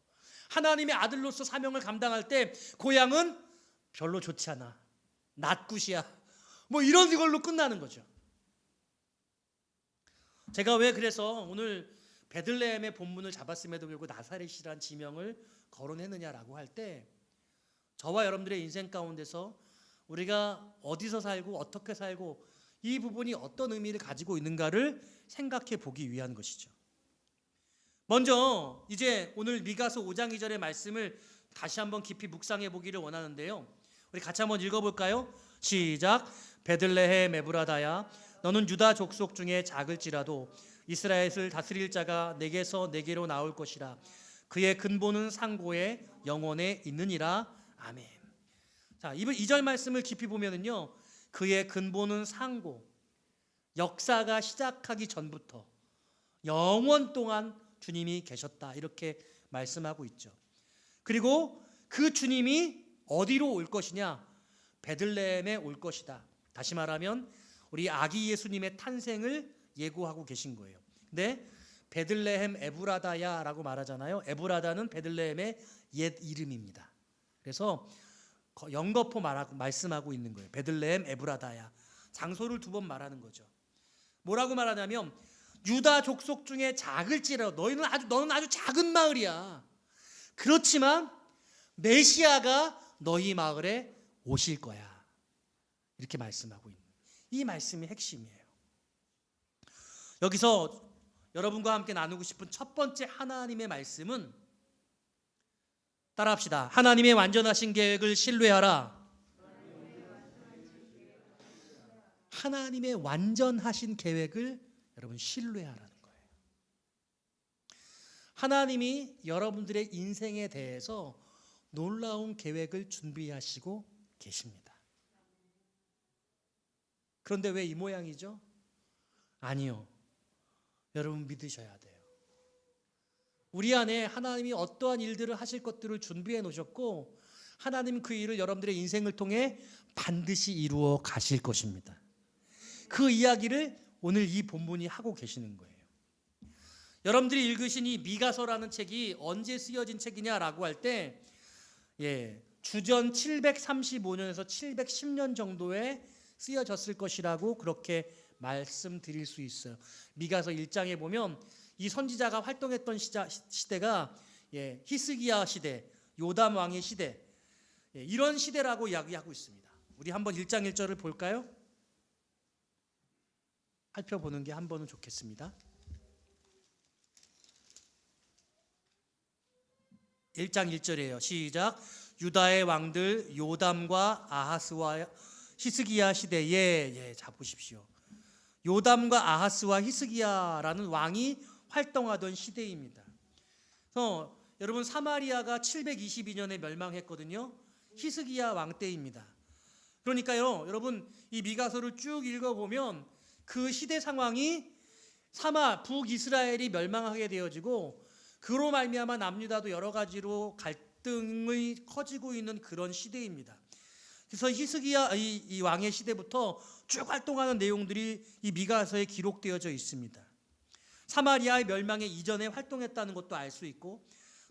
하나님의 아들로서 사명을 감당할 때 고향은 별로 좋지 않아. 낫굿이야. 뭐 이런 걸로 끝나는 거죠. 제가 왜 그래서 오늘 베들레헴의 본문을 잡았음에도 불구하고 나사렛이란 지명을 거론했느냐라고 할 때, 저와 여러분들의 인생 가운데서 우리가 어디서 살고 어떻게 살고 이 부분이 어떤 의미를 가지고 있는가를 생각해 보기 위한 것이죠. 먼저 이제 오늘 미가서 5장 2절의 말씀을 다시 한번 깊이 묵상해 보기를 원하는데요. 우리 같이 한번 읽어볼까요? 시작. 베들레헴 에브라다야, 너는 유다 족속 중에 작을지라도 이스라엘을 다스릴 자가 내게서 내게로 나올 것이라. 그의 근본은 상고에 영원에 있느니라. 아멘. 자, 2절 말씀을 깊이 보면은요, 그의 근본은 상고, 역사가 시작하기 전부터 영원 동안 주님이 계셨다, 이렇게 말씀하고 있죠. 그리고 그 주님이 어디로 올 것이냐? 베들레헴에 올 것이다. 다시 말하면 우리 아기 예수님의 탄생을 예고하고 계신 거예요. 근데 베들레헴 에브라다야라고 말하잖아요. 에브라다는 베들레헴의 옛 이름입니다. 그래서 영거포 말씀하고 있는 거예요. 베들레헴 에브라다야. 장소를 두 번 말하는 거죠. 뭐라고 말하냐면 유다 족속 중에 작을지라도 너는 아주 작은 마을이야. 그렇지만 메시아가 너희 마을에 오실 거야. 이렇게 말씀하고 있는, 이 말씀이 핵심이에요. 여기서 여러분과 함께 나누고 싶은 첫 번째 하나님의 말씀은, 따라합시다. 하나님의 완전하신 계획을 신뢰하라. 하나님의 완전하신 계획을 여러분 신뢰하라는 거예요. 하나님이 여러분들의 인생에 대해서 놀라운 계획을 준비하시고 계십니다. 그런데 왜 이 모양이죠? 아니요. 여러분 믿으셔야 돼요. 우리 안에 하나님이 어떠한 일들을 하실 것들을 준비해 놓으셨고, 하나님 그 일을 여러분들의 인생을 통해 반드시 이루어 가실 것입니다. 그 이야기를 오늘 이 본문이 하고 계시는 거예요. 여러분들이 읽으신 이 미가서라는 책이 언제 쓰여진 책이냐라고 할 때, 주전 735년에서 710년 정도에 쓰여졌을 것이라고 그렇게 말씀드릴 수 있어요. 미가서 1장에 보면 이 선지자가 활동했던 시대가 히스기야 시대, 요담 왕의 시대, 이런 시대라고 이야기하고 있습니다. 우리 한번 1장 1절을 볼까요? 살펴보는 게 한 번은 좋겠습니다. 1장 1절이에요. 시작. 유다의 왕들 요담과 아하스와 히스기야 시대에, 자 보십시오. 요담과 아하스와 히스기야라는 왕이 활동하던 시대입니다. 그래서 여러분 사마리아가 722년에 멸망했거든요. 히스기야 왕 때입니다. 그러니까요, 여러분 이 미가서를 쭉 읽어보면 그 시대 상황이 북이스라엘이 멸망하게 되어지고, 그로 말미암아 남유다도 여러 가지로 갈등이 커지고 있는 그런 시대입니다. 그래서 히스기야 이 왕의 시대부터 쭉 활동하는 내용들이 이 미가서에 기록되어져 있습니다. 사마리아의 멸망의 이전에 활동했다는 것도 알 수 있고,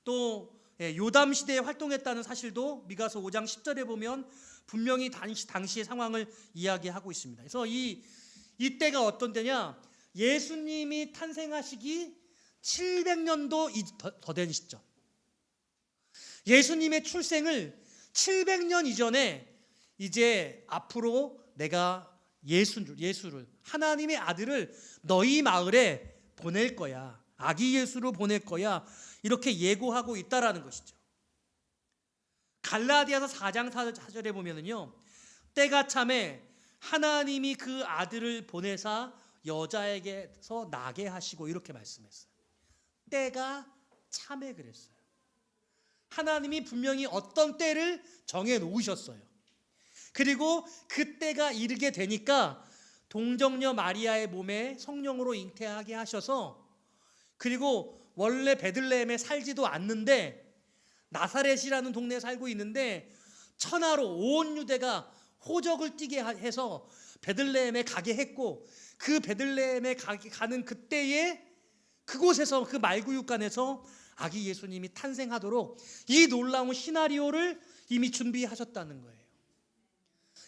또 요담 시대에 활동했다는 사실도 미가서 5장 10절에 보면 분명히 당시의 상황을 이야기하고 있습니다. 그래서 이때가 어떤 때냐? 예수님이 탄생하시기 700년도 더 된 시점. 예수님의 출생을 700년 이전에 이제 앞으로 내가 예수를, 하나님의 아들을 너희 마을에 보낼 거야. 아기 예수로 보낼 거야. 이렇게 예고하고 있다라는 것이죠. 갈라디아서 4장 4절에 보면은요, 때가 참에 하나님이 그 아들을 보내사 여자에게서 나게 하시고, 이렇게 말씀했어요. 때가 참에 그랬어요. 하나님이 분명히 어떤 때를 정해 놓으셨어요. 그리고 그 때가 이르게 되니까 동정녀 마리아의 몸에 성령으로 잉태하게 하셔서, 그리고 원래 베들레헴에 살지도 않는데 나사렛이라는 동네에 살고 있는데 천하로 온 유대가 호적을 띠게 해서 베들레헴에 가게 했고, 그 베들레헴에 가는 그때에 그곳에서, 그 말구육간에서 아기 예수님이 탄생하도록 이 놀라운 시나리오를 이미 준비하셨다는 거예요.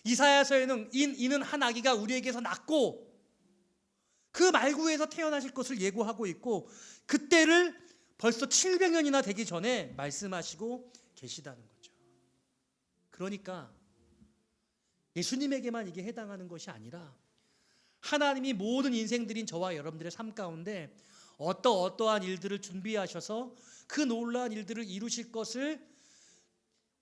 이사야서에는 이는 한 아기가 우리에게서 낳고 그 말구에서 태어나실 것을 예고하고 있고 그때를 벌써 700년이나 되기 전에 말씀하시고 계시다는 거죠. 그러니까 예수님에게만 이게 해당하는 것이 아니라 하나님이 모든 인생들인 저와 여러분들의 삶 가운데 어떠한 일들을 준비하셔서 그 놀라운 일들을 이루실 것을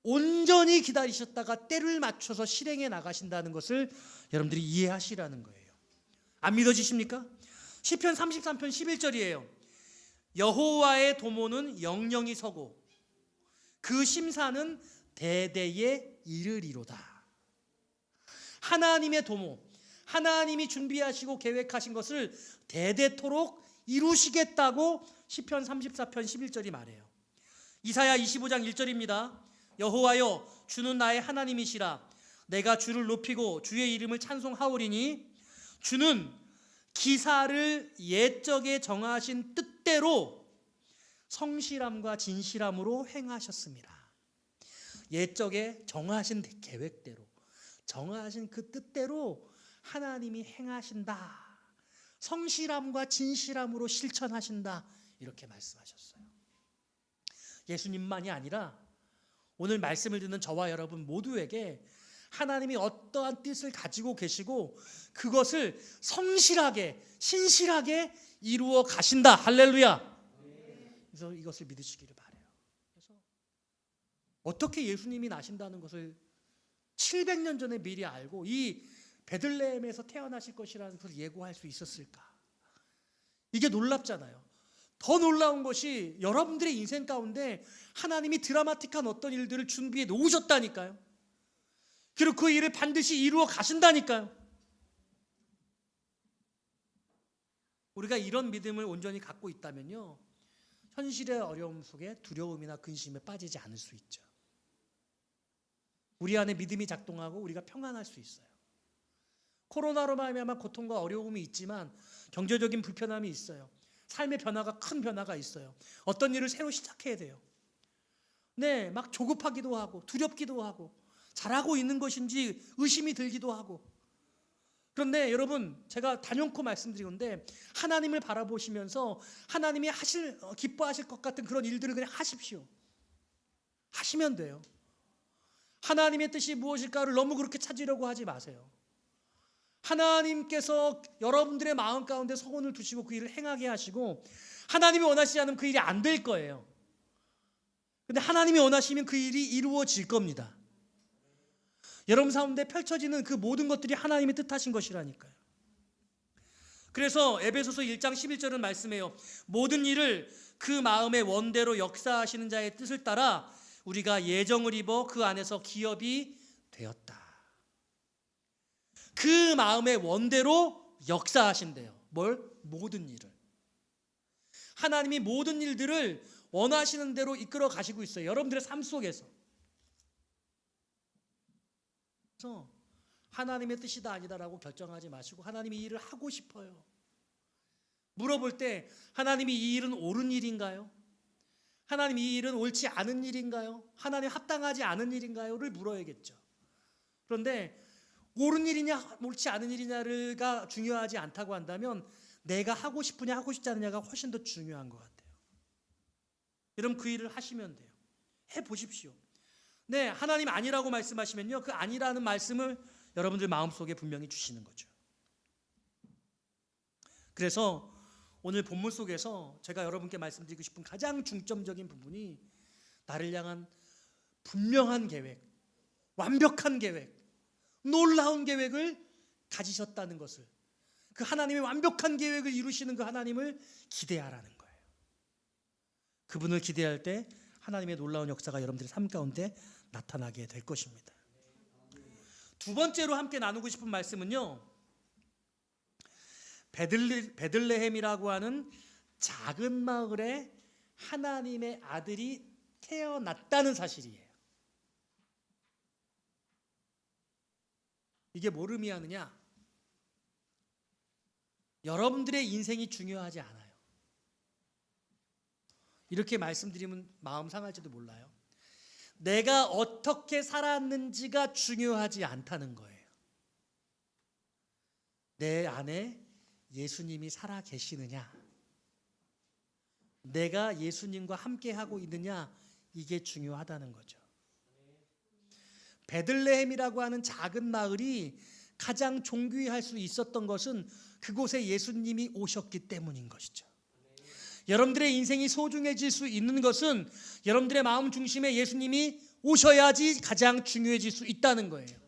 온전히 기다리셨다가 때를 맞춰서 실행해 나가신다는 것을 여러분들이 이해하시라는 거예요. 안 믿어지십니까? 시편 33편 11절이에요. 여호와의 도모는 영영이 서고 그 심사는 대대에 이르리로다. 하나님의 도모, 하나님이 준비하시고 계획하신 것을 대대토록 이루시겠다고 시편 34편 11절이 말해요. 이사야 25장 1절입니다. 여호와여 주는 나의 하나님이시라. 내가 주를 높이고 주의 이름을 찬송하오리니 주는 기사를 옛적에 정하신 뜻대로 성실함과 진실함으로 행하셨습니다. 옛적에 정하신 계획대로 정하신 그 뜻대로 하나님이 행하신다. 성실함과 진실함으로 실천하신다. 이렇게 말씀하셨어요. 예수님만이 아니라 오늘 말씀을 듣는 저와 여러분 모두에게 하나님이 어떠한 뜻을 가지고 계시고 그것을 성실하게 신실하게 이루어 가신다. 할렐루야. 그래서 이것을 믿으시기를 바라요. 그래서 어떻게 예수님이 나신다는 것을 700년 전에 미리 알고 이 베들레헴에서 태어나실 것이라는 것을 예고할 수 있었을까? 이게 놀랍잖아요. 더 놀라운 것이 여러분들의 인생 가운데 하나님이 드라마틱한 어떤 일들을 준비해 놓으셨다니까요. 그리고 그 일을 반드시 이루어 가신다니까요. 우리가 이런 믿음을 온전히 갖고 있다면요, 현실의 어려움 속에 두려움이나 근심에 빠지지 않을 수 있죠. 우리 안에 믿음이 작동하고 우리가 평안할 수 있어요. 코로나로 말미암아 고통과 어려움이 있지만 경제적인 불편함이 있어요. 삶의 변화가 큰 변화가 있어요. 어떤 일을 새로 시작해야 돼요. 네, 막 조급하기도 하고 두렵기도 하고 잘하고 있는 것인지 의심이 들기도 하고. 그런데 여러분, 제가 단연코 말씀드리는데 하나님을 바라보시면서 하나님이 기뻐하실 것 같은 그런 일들을 그냥 하십시오. 하시면 돼요. 하나님의 뜻이 무엇일까를 너무 그렇게 찾으려고 하지 마세요. 하나님께서 여러분들의 마음 가운데 소원을 두시고 그 일을 행하게 하시고 하나님이 원하시지 않으면 그 일이 안 될 거예요. 근데 하나님이 원하시면 그 일이 이루어질 겁니다. 여러분 가운데 펼쳐지는 그 모든 것들이 하나님의 뜻하신 것이라니까요. 그래서 에베소서 1장 11절은 말씀해요. 모든 일을 그 마음의 원대로 역사하시는 자의 뜻을 따라 우리가 예정을 입어 그 안에서 기업이 되었다. 그 마음의 원대로 역사하신대요. 뭘? 모든 일을. 하나님이 모든 일들을 원하시는 대로 이끌어 가시고 있어요. 여러분들의 삶 속에서. 그래서 하나님의 뜻이다 아니다라고 결정하지 마시고 하나님이 이 일을 하고 싶어요. 물어볼 때 하나님이 이 일은 옳은 일인가요? 하나님 이 일은 옳지 않은 일인가요? 하나님 합당하지 않은 일인가요?를 물어야겠죠. 그런데 옳은 일이냐 옳지 않은 일이냐가 중요하지 않다고 한다면 내가 하고 싶으냐 하고 싶지 않느냐가 훨씬 더 중요한 것 같아요. 여러분 그 일을 하시면 돼요. 해보십시오. 네, 하나님 아니라고 말씀하시면요, 그 아니라는 말씀을 여러분들 마음속에 분명히 주시는 거죠. 그래서 오늘 본문 속에서 제가 여러분께 말씀드리고 싶은 가장 중점적인 부분이 나를 향한 분명한 계획, 완벽한 계획, 놀라운 계획을 가지셨다는 것을, 그 하나님의 완벽한 계획을 이루시는 그 하나님을 기대하라는 거예요. 그분을 기대할 때 하나님의 놀라운 역사가 여러분들의 삶 가운데 나타나게 될 것입니다. 두 번째로 함께 나누고 싶은 말씀은요, 베들레헴이라고 하는 작은 마을에 하나님의 아들이 태어났다는 사실이에요. 이게 뭘 의미하느냐? 여러분들의 인생이 중요하지 않아요. 이렇게 말씀드리면 마음 상할지도 몰라요. 내가 어떻게 살았는지가 중요하지 않다는 거예요. 내 안에 예수님이 살아 계시느냐, 내가 예수님과 함께 하고 있느냐, 이게 중요하다는 거죠. 베들레헴이라고 하는 작은 마을이 가장 존귀할 수 있었던 것은 그곳에 예수님이 오셨기 때문인 것이죠. 여러분들의 인생이 소중해질 수 있는 것은 여러분들의 마음 중심에 예수님이 오셔야지 가장 중요해질 수 있다는 거예요.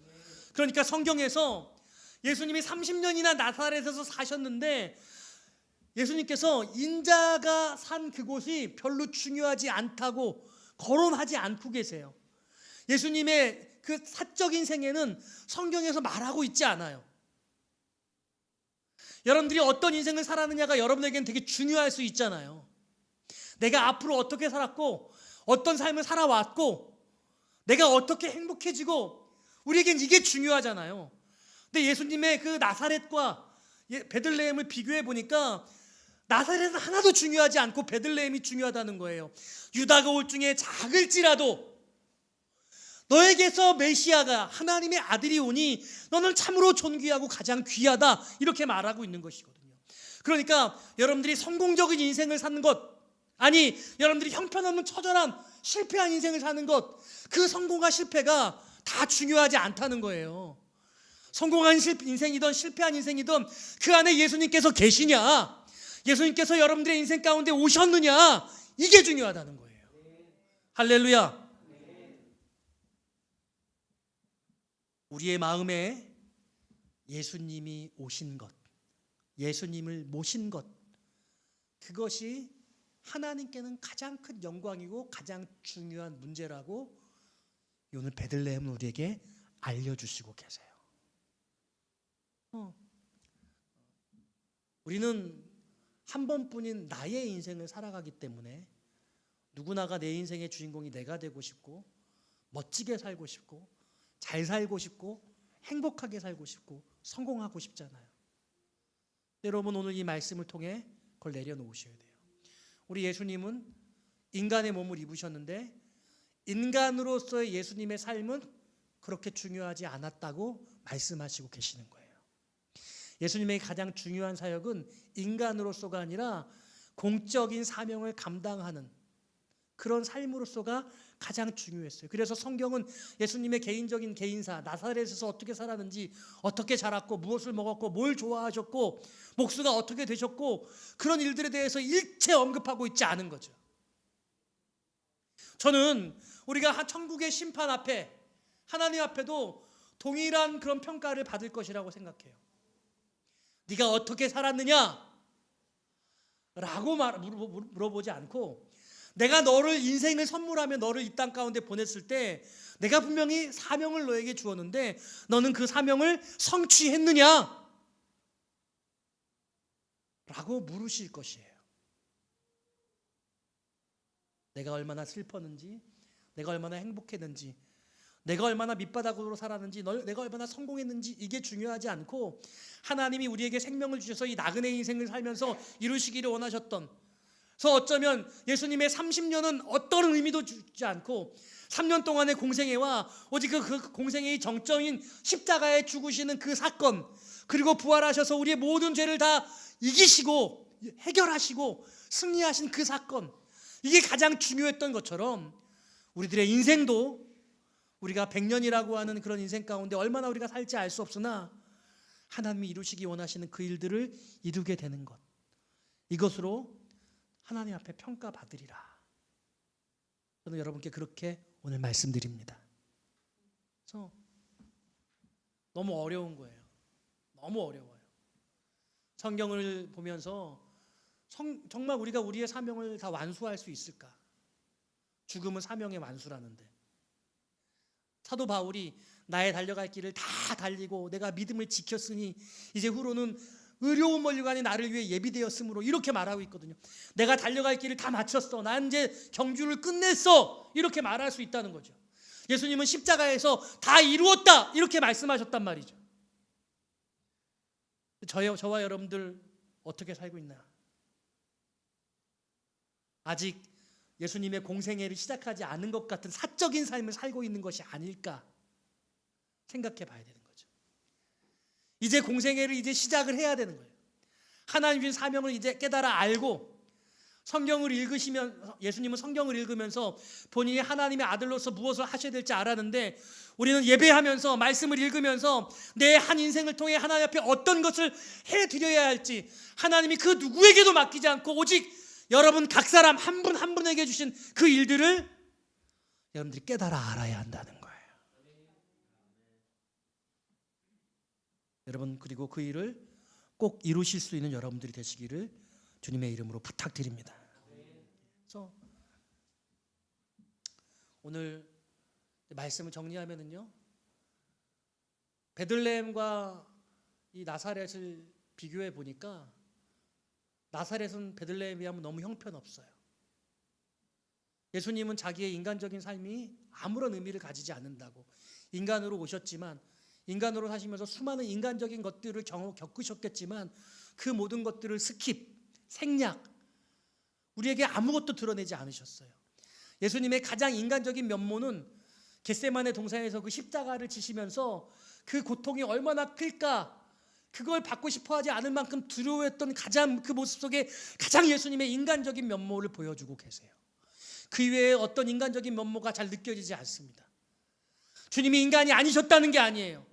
그러니까 성경에서 예수님이 30년이나 나사렛에서 사셨는데 예수님께서 인자가 산 그곳이 별로 중요하지 않다고 거론하지 않고 계세요. 예수님의 그 사적인 생애는 성경에서 말하고 있지 않아요. 여러분들이 어떤 인생을 살았느냐가 여러분에게는 되게 중요할 수 있잖아요. 내가 앞으로 어떻게 살았고 어떤 삶을 살아왔고 내가 어떻게 행복해지고 우리에겐 이게 중요하잖아요. 근데 예수님의 그 나사렛과 베들레헴을 비교해 보니까 나사렛은 하나도 중요하지 않고 베들레헴이 중요하다는 거예요. 유다가 올 중에 작을지라도 너에게서 메시아가 하나님의 아들이 오니 너는 참으로 존귀하고 가장 귀하다, 이렇게 말하고 있는 것이거든요. 그러니까 여러분들이 성공적인 인생을 사는 것, 아니 여러분들이 형편없는 처절한 실패한 인생을 사는 것, 그 성공과 실패가 다 중요하지 않다는 거예요. 성공한 인생이든 실패한 인생이든 그 안에 예수님께서 계시냐, 예수님께서 여러분들의 인생 가운데 오셨느냐, 이게 중요하다는 거예요. 할렐루야. 우리의 마음에 예수님이 오신 것, 예수님을 모신 것, 그것이 하나님께는 가장 큰 영광이고 가장 중요한 문제라고 오늘 베들레헴은 우리에게 알려주시고 계세요. 우리는 한 번뿐인 나의 인생을 살아가기 때문에 누구나가 내 인생의 주인공이 내가 되고 싶고 멋지게 살고 싶고 잘 살고 싶고 행복하게 살고 싶고 성공하고 싶잖아요. 여러분 오늘 이 말씀을 통해 그걸 내려놓으셔야 돼요. 우리 예수님은 인간의 몸을 입으셨는데 인간으로서의 예수님의 삶은 그렇게 중요하지 않았다고 말씀하시고 계시는 거예요. 예수님의 가장 중요한 사역은 인간으로서가 아니라 공적인 사명을 감당하는 그런 삶으로서가 가장 중요했어요. 그래서 성경은 예수님의 개인적인 개인사, 나사렛에서 어떻게 살았는지, 어떻게 자랐고 무엇을 먹었고 뭘 좋아하셨고 목수가 어떻게 되셨고 그런 일들에 대해서 일체 언급하고 있지 않은 거죠. 저는 우리가 천국의 심판 앞에 하나님 앞에도 동일한 그런 평가를 받을 것이라고 생각해요. 네가 어떻게 살았느냐? 라고 물어보지 않고 내가 너를 인생을 선물하며 너를 이 땅 가운데 보냈을 때 내가 분명히 사명을 너에게 주었는데 너는 그 사명을 성취했느냐? 라고 물으실 것이에요. 내가 얼마나 슬펐는지, 내가 얼마나 행복했는지, 내가 얼마나 밑바닥으로 살았는지, 내가 얼마나 성공했는지 이게 중요하지 않고 하나님이 우리에게 생명을 주셔서 이 나그네 인생을 살면서 이루시기를 원하셨던, 그래서 어쩌면 예수님의 30년은 어떤 의미도 주지 않고 3년 동안의 공생애와 오직 그 공생애의 정점인 십자가에 죽으시는 그 사건, 그리고 부활하셔서 우리의 모든 죄를 다 이기시고 해결하시고 승리하신 그 사건, 이게 가장 중요했던 것처럼 우리들의 인생도 우리가 100년이라고 하는 그런 인생 가운데 얼마나 우리가 살지 알 수 없으나 하나님이 이루시기 원하시는 그 일들을 이루게 되는 것, 이것으로 하나님 앞에 평가받으리라. 저는 여러분께 그렇게 오늘 말씀드립니다. 그래서 너무 어려운 거예요. 너무 어려워요. 성경을 보면서 정말 우리가 우리의 사명을 다 완수할 수 있을까? 죽음은 사명의 완수라는데 사도 바울이 나의 달려갈 길을 다 달리고 내가 믿음을 지켰으니 이제 후로는 의로운 멀리관이 나를 위해 예비되었으므로 이렇게 말하고 있거든요. 내가 달려갈 길을 다 마쳤어. 난 이제 경주를 끝냈어. 이렇게 말할 수 있다는 거죠. 예수님은 십자가에서 다 이루었다. 이렇게 말씀하셨단 말이죠. 저와 여러분들 어떻게 살고 있나? 아직 예수님의 공생애를 시작하지 않은 것 같은 사적인 삶을 살고 있는 것이 아닐까 생각해 봐야 되는 거죠. 이제 공생애를 이제 시작을 해야 되는 거예요. 하나님 주신 사명을 이제 깨달아 알고 성경을 읽으시면, 예수님은 성경을 읽으면서 본인이 하나님의 아들로서 무엇을 하셔야 될지 알았는데, 우리는 예배하면서 말씀을 읽으면서 내 한 인생을 통해 하나님 앞에 어떤 것을 해드려야 할지 하나님이 그 누구에게도 맡기지 않고 오직 여러분 각 사람 한 분 한 분에게 주신 그 일들을 여러분들이 깨달아 알아야 한다는 거예요. 여러분, 그리고 그 일을 꼭 이루실 수 있는 여러분들이 되시기를 주님의 이름으로 부탁드립니다. 그래서 오늘 말씀을 정리하면은요, 베들레헴과 이 나사렛을 비교해 보니까 나사렛은 베들레헴에 비하면 너무 형편없어요. 예수님은 자기의 인간적인 삶이 아무런 의미를 가지지 않는다고, 인간으로 오셨지만 인간으로 사시면서 수많은 인간적인 것들을 겪으셨겠지만 그 모든 것들을 스킵, 생략, 우리에게 아무것도 드러내지 않으셨어요. 예수님의 가장 인간적인 면모는 겟세마네 동산에서 그 십자가를 지시면서 그 고통이 얼마나 클까, 그걸 받고 싶어하지 않을 만큼 두려워했던 가장 그 모습 속에 가장 예수님의 인간적인 면모를 보여주고 계세요. 그 이외에 어떤 인간적인 면모가 잘 느껴지지 않습니다. 주님이 인간이 아니셨다는 게 아니에요.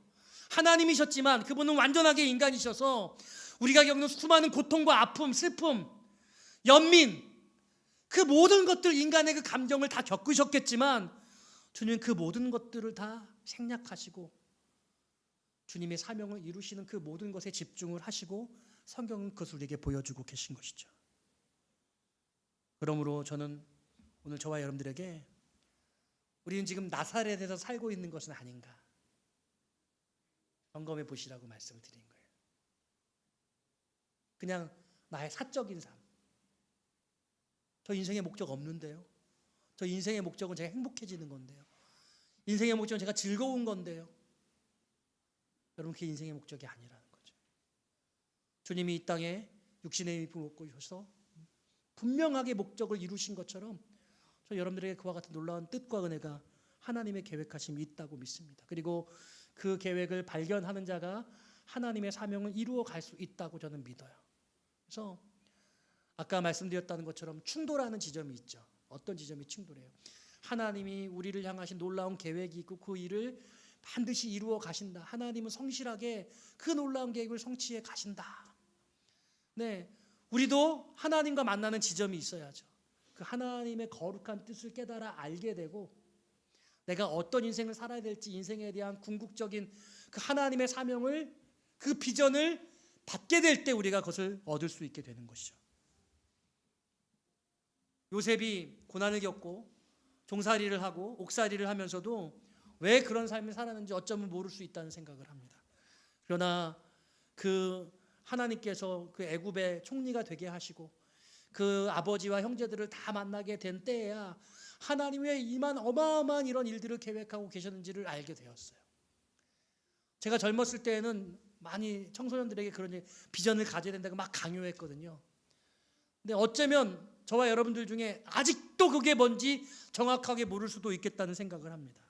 하나님이셨지만 그분은 완전하게 인간이셔서 우리가 겪는 수많은 고통과 아픔, 슬픔, 연민, 그 모든 것들, 인간의 그 감정을 다 겪으셨겠지만 주님은 그 모든 것들을 다 생략하시고 주님의 사명을 이루시는 그 모든 것에 집중을 하시고 성경은 그것을 우리에게 보여주고 계신 것이죠. 그러므로 저는 오늘 저와 여러분들에게 우리는 지금 나사렛에서 살고 있는 것은 아닌가 점검해 보시라고 말씀을 드린 거예요. 그냥 나의 사적인 삶, 저 인생의 목적 없는데요. 저 인생의 목적은 제가 행복해지는 건데요. 인생의 목적은 제가 즐거운 건데요. 여러분, 그게 인생의 목적이 아니라는 거죠. 주님이 이 땅에 육신의 입을 입고 오셔서 분명하게 목적을 이루신 것처럼 저 여러분들에게 그와 같은 놀라운 뜻과 은혜가 하나님의 계획하심이 있다고 믿습니다. 그리고 그 계획을 발견하는 자가 하나님의 사명을 이루어 갈 수 있다고 저는 믿어요. 그래서 아까 말씀드렸다는 것처럼 충돌하는 지점이 있죠. 어떤 지점이 충돌해요? 하나님이 우리를 향하신 놀라운 계획이 있고 그 일을 반드시 이루어 가신다. 하나님은 성실하게 그 놀라운 계획을 성취해 가신다. 네, 우리도 하나님과 만나는 지점이 있어야죠. 그 하나님의 거룩한 뜻을 깨달아 알게 되고 내가 어떤 인생을 살아야 될지, 인생에 대한 궁극적인 그 하나님의 사명을, 그 비전을 받게 될 때 우리가 그것을 얻을 수 있게 되는 것이죠. 요셉이 고난을 겪고 종살이를 하고 옥살이를 하면서도 왜 그런 삶을 살았는지 어쩌면 모를 수 있다는 생각을 합니다. 그러나 그 하나님께서 그 애굽의 총리가 되게 하시고 그 아버지와 형제들을 다 만나게 된 때에야 하나님 왜 이만 어마어마한 이런 일들을 계획하고 계셨는지를 알게 되었어요. 제가 젊었을 때에는 많이 청소년들에게 그런 비전을 가져야 된다고 막 강요했거든요. 근데 어쩌면 저와 여러분들 중에 아직도 그게 뭔지 정확하게 모를 수도 있겠다는 생각을 합니다.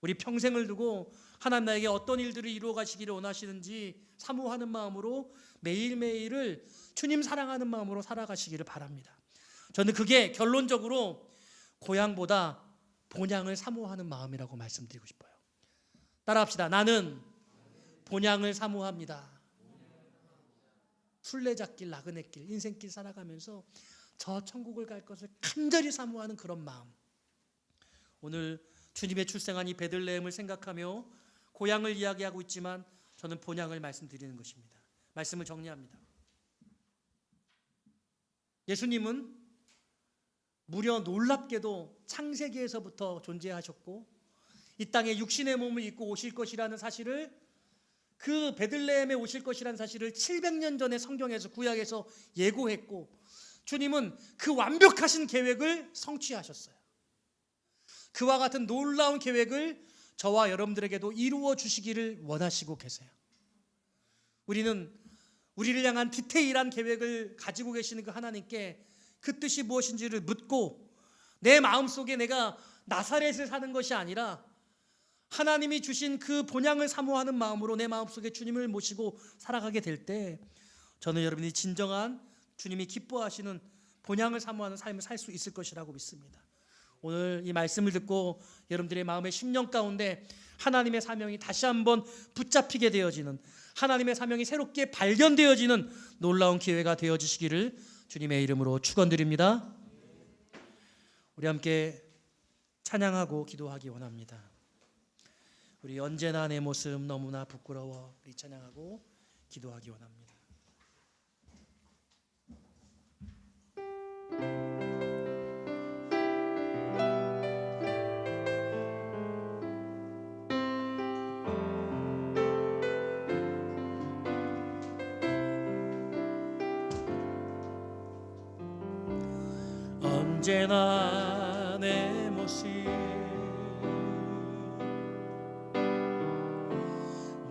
우리 평생을 두고 하나님 나에게 어떤 일들을 이루어 가시기를 원하시는지 사모하는 마음으로 매일매일을 주님 사랑하는 마음으로 살아가시기를 바랍니다. 저는 그게 결론적으로 고향보다 본향을 사모하는 마음이라고 말씀드리고 싶어요. 따라합시다. 나는 본향을 사모합니다. 순례자길, 나그네길, 인생길 살아가면서 저 천국을 갈 것을 간절히 사모하는 그런 마음. 오늘 주님의 출생한 이 베들레헴을 생각하며 고향을 이야기하고 있지만 저는 본향을 말씀드리는 것입니다. 말씀을 정리합니다. 예수님은 무려 놀랍게도 창세기에서부터 존재하셨고 이 땅에 육신의 몸을 입고 오실 것이라는 사실을, 그 베들레헴에 오실 것이라는 사실을 700년 전에 성경에서, 구약에서 예고했고 주님은 그 완벽하신 계획을 성취하셨어요. 그와 같은 놀라운 계획을 저와 여러분들에게도 이루어 주시기를 원하시고 계세요. 우리는 우리를 향한 디테일한 계획을 가지고 계시는 그 하나님께 그 뜻이 무엇인지를 묻고 내 마음속에 내가 나사렛을 사는 것이 아니라 하나님이 주신 그 본향을 사모하는 마음으로 내 마음속에 주님을 모시고 살아가게 될 때 저는 여러분이 진정한 주님이 기뻐하시는 본향을 사모하는 삶을 살 수 있을 것이라고 믿습니다. 오늘 이 말씀을 듣고 여러분들의 마음의 심령 가운데 하나님의 사명이 다시 한번 붙잡히게 되어지는, 하나님의 사명이 새롭게 발견되어지는 놀라운 기회가 되어지시기를 주님의 이름으로 축원드립니다. 우리 함께 찬양하고 기도하기 원합니다. 우리 언제나 내 모습 너무나 부끄러워, 우리 찬양하고 기도하기 원합니다. 언제나 내 모습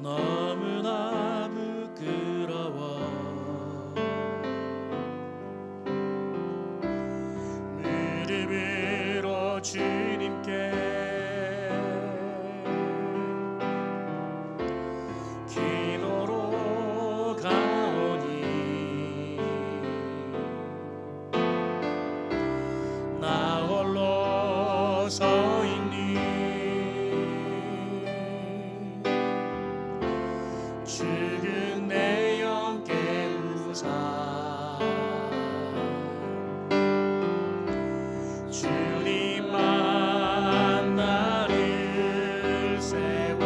너무나 부끄러워 무릎으로 주님께 기도로 가오니 나 홀로 서 있니 죽은 내 영 깨우사 주님만 나를 세워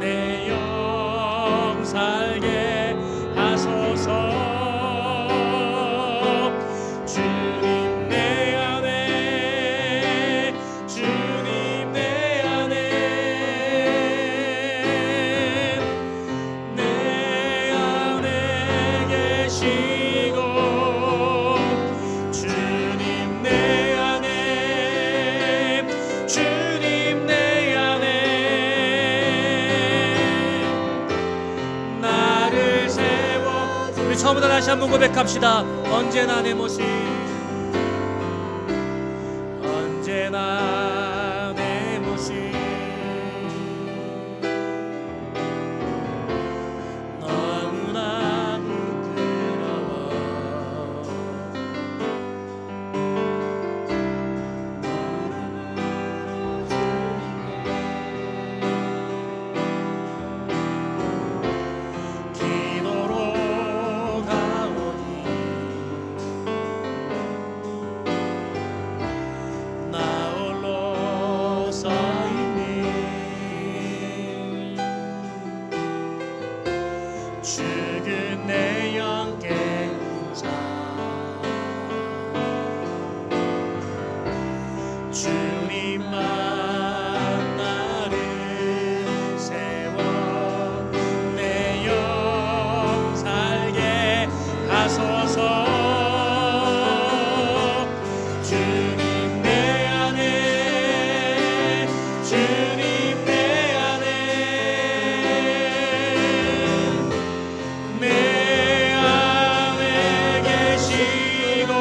내 영 살게 하소서. 주님 내 안에 주님 내 안에 내 안에 계시고 주님 내 안에 주님 내 안에 나를 세워. 우리 처음부터 다시 한번 고백합시다. 언제나 내 모습 언제나 내 모습 너무나 부끄러워 기도로 가오니 나 홀로 서 있니 죽은 내 영 깨우사 주님만 나를 세워 내 영 살게 하소서. 주님 내 안에 주님 내 안에 내 안에 계시고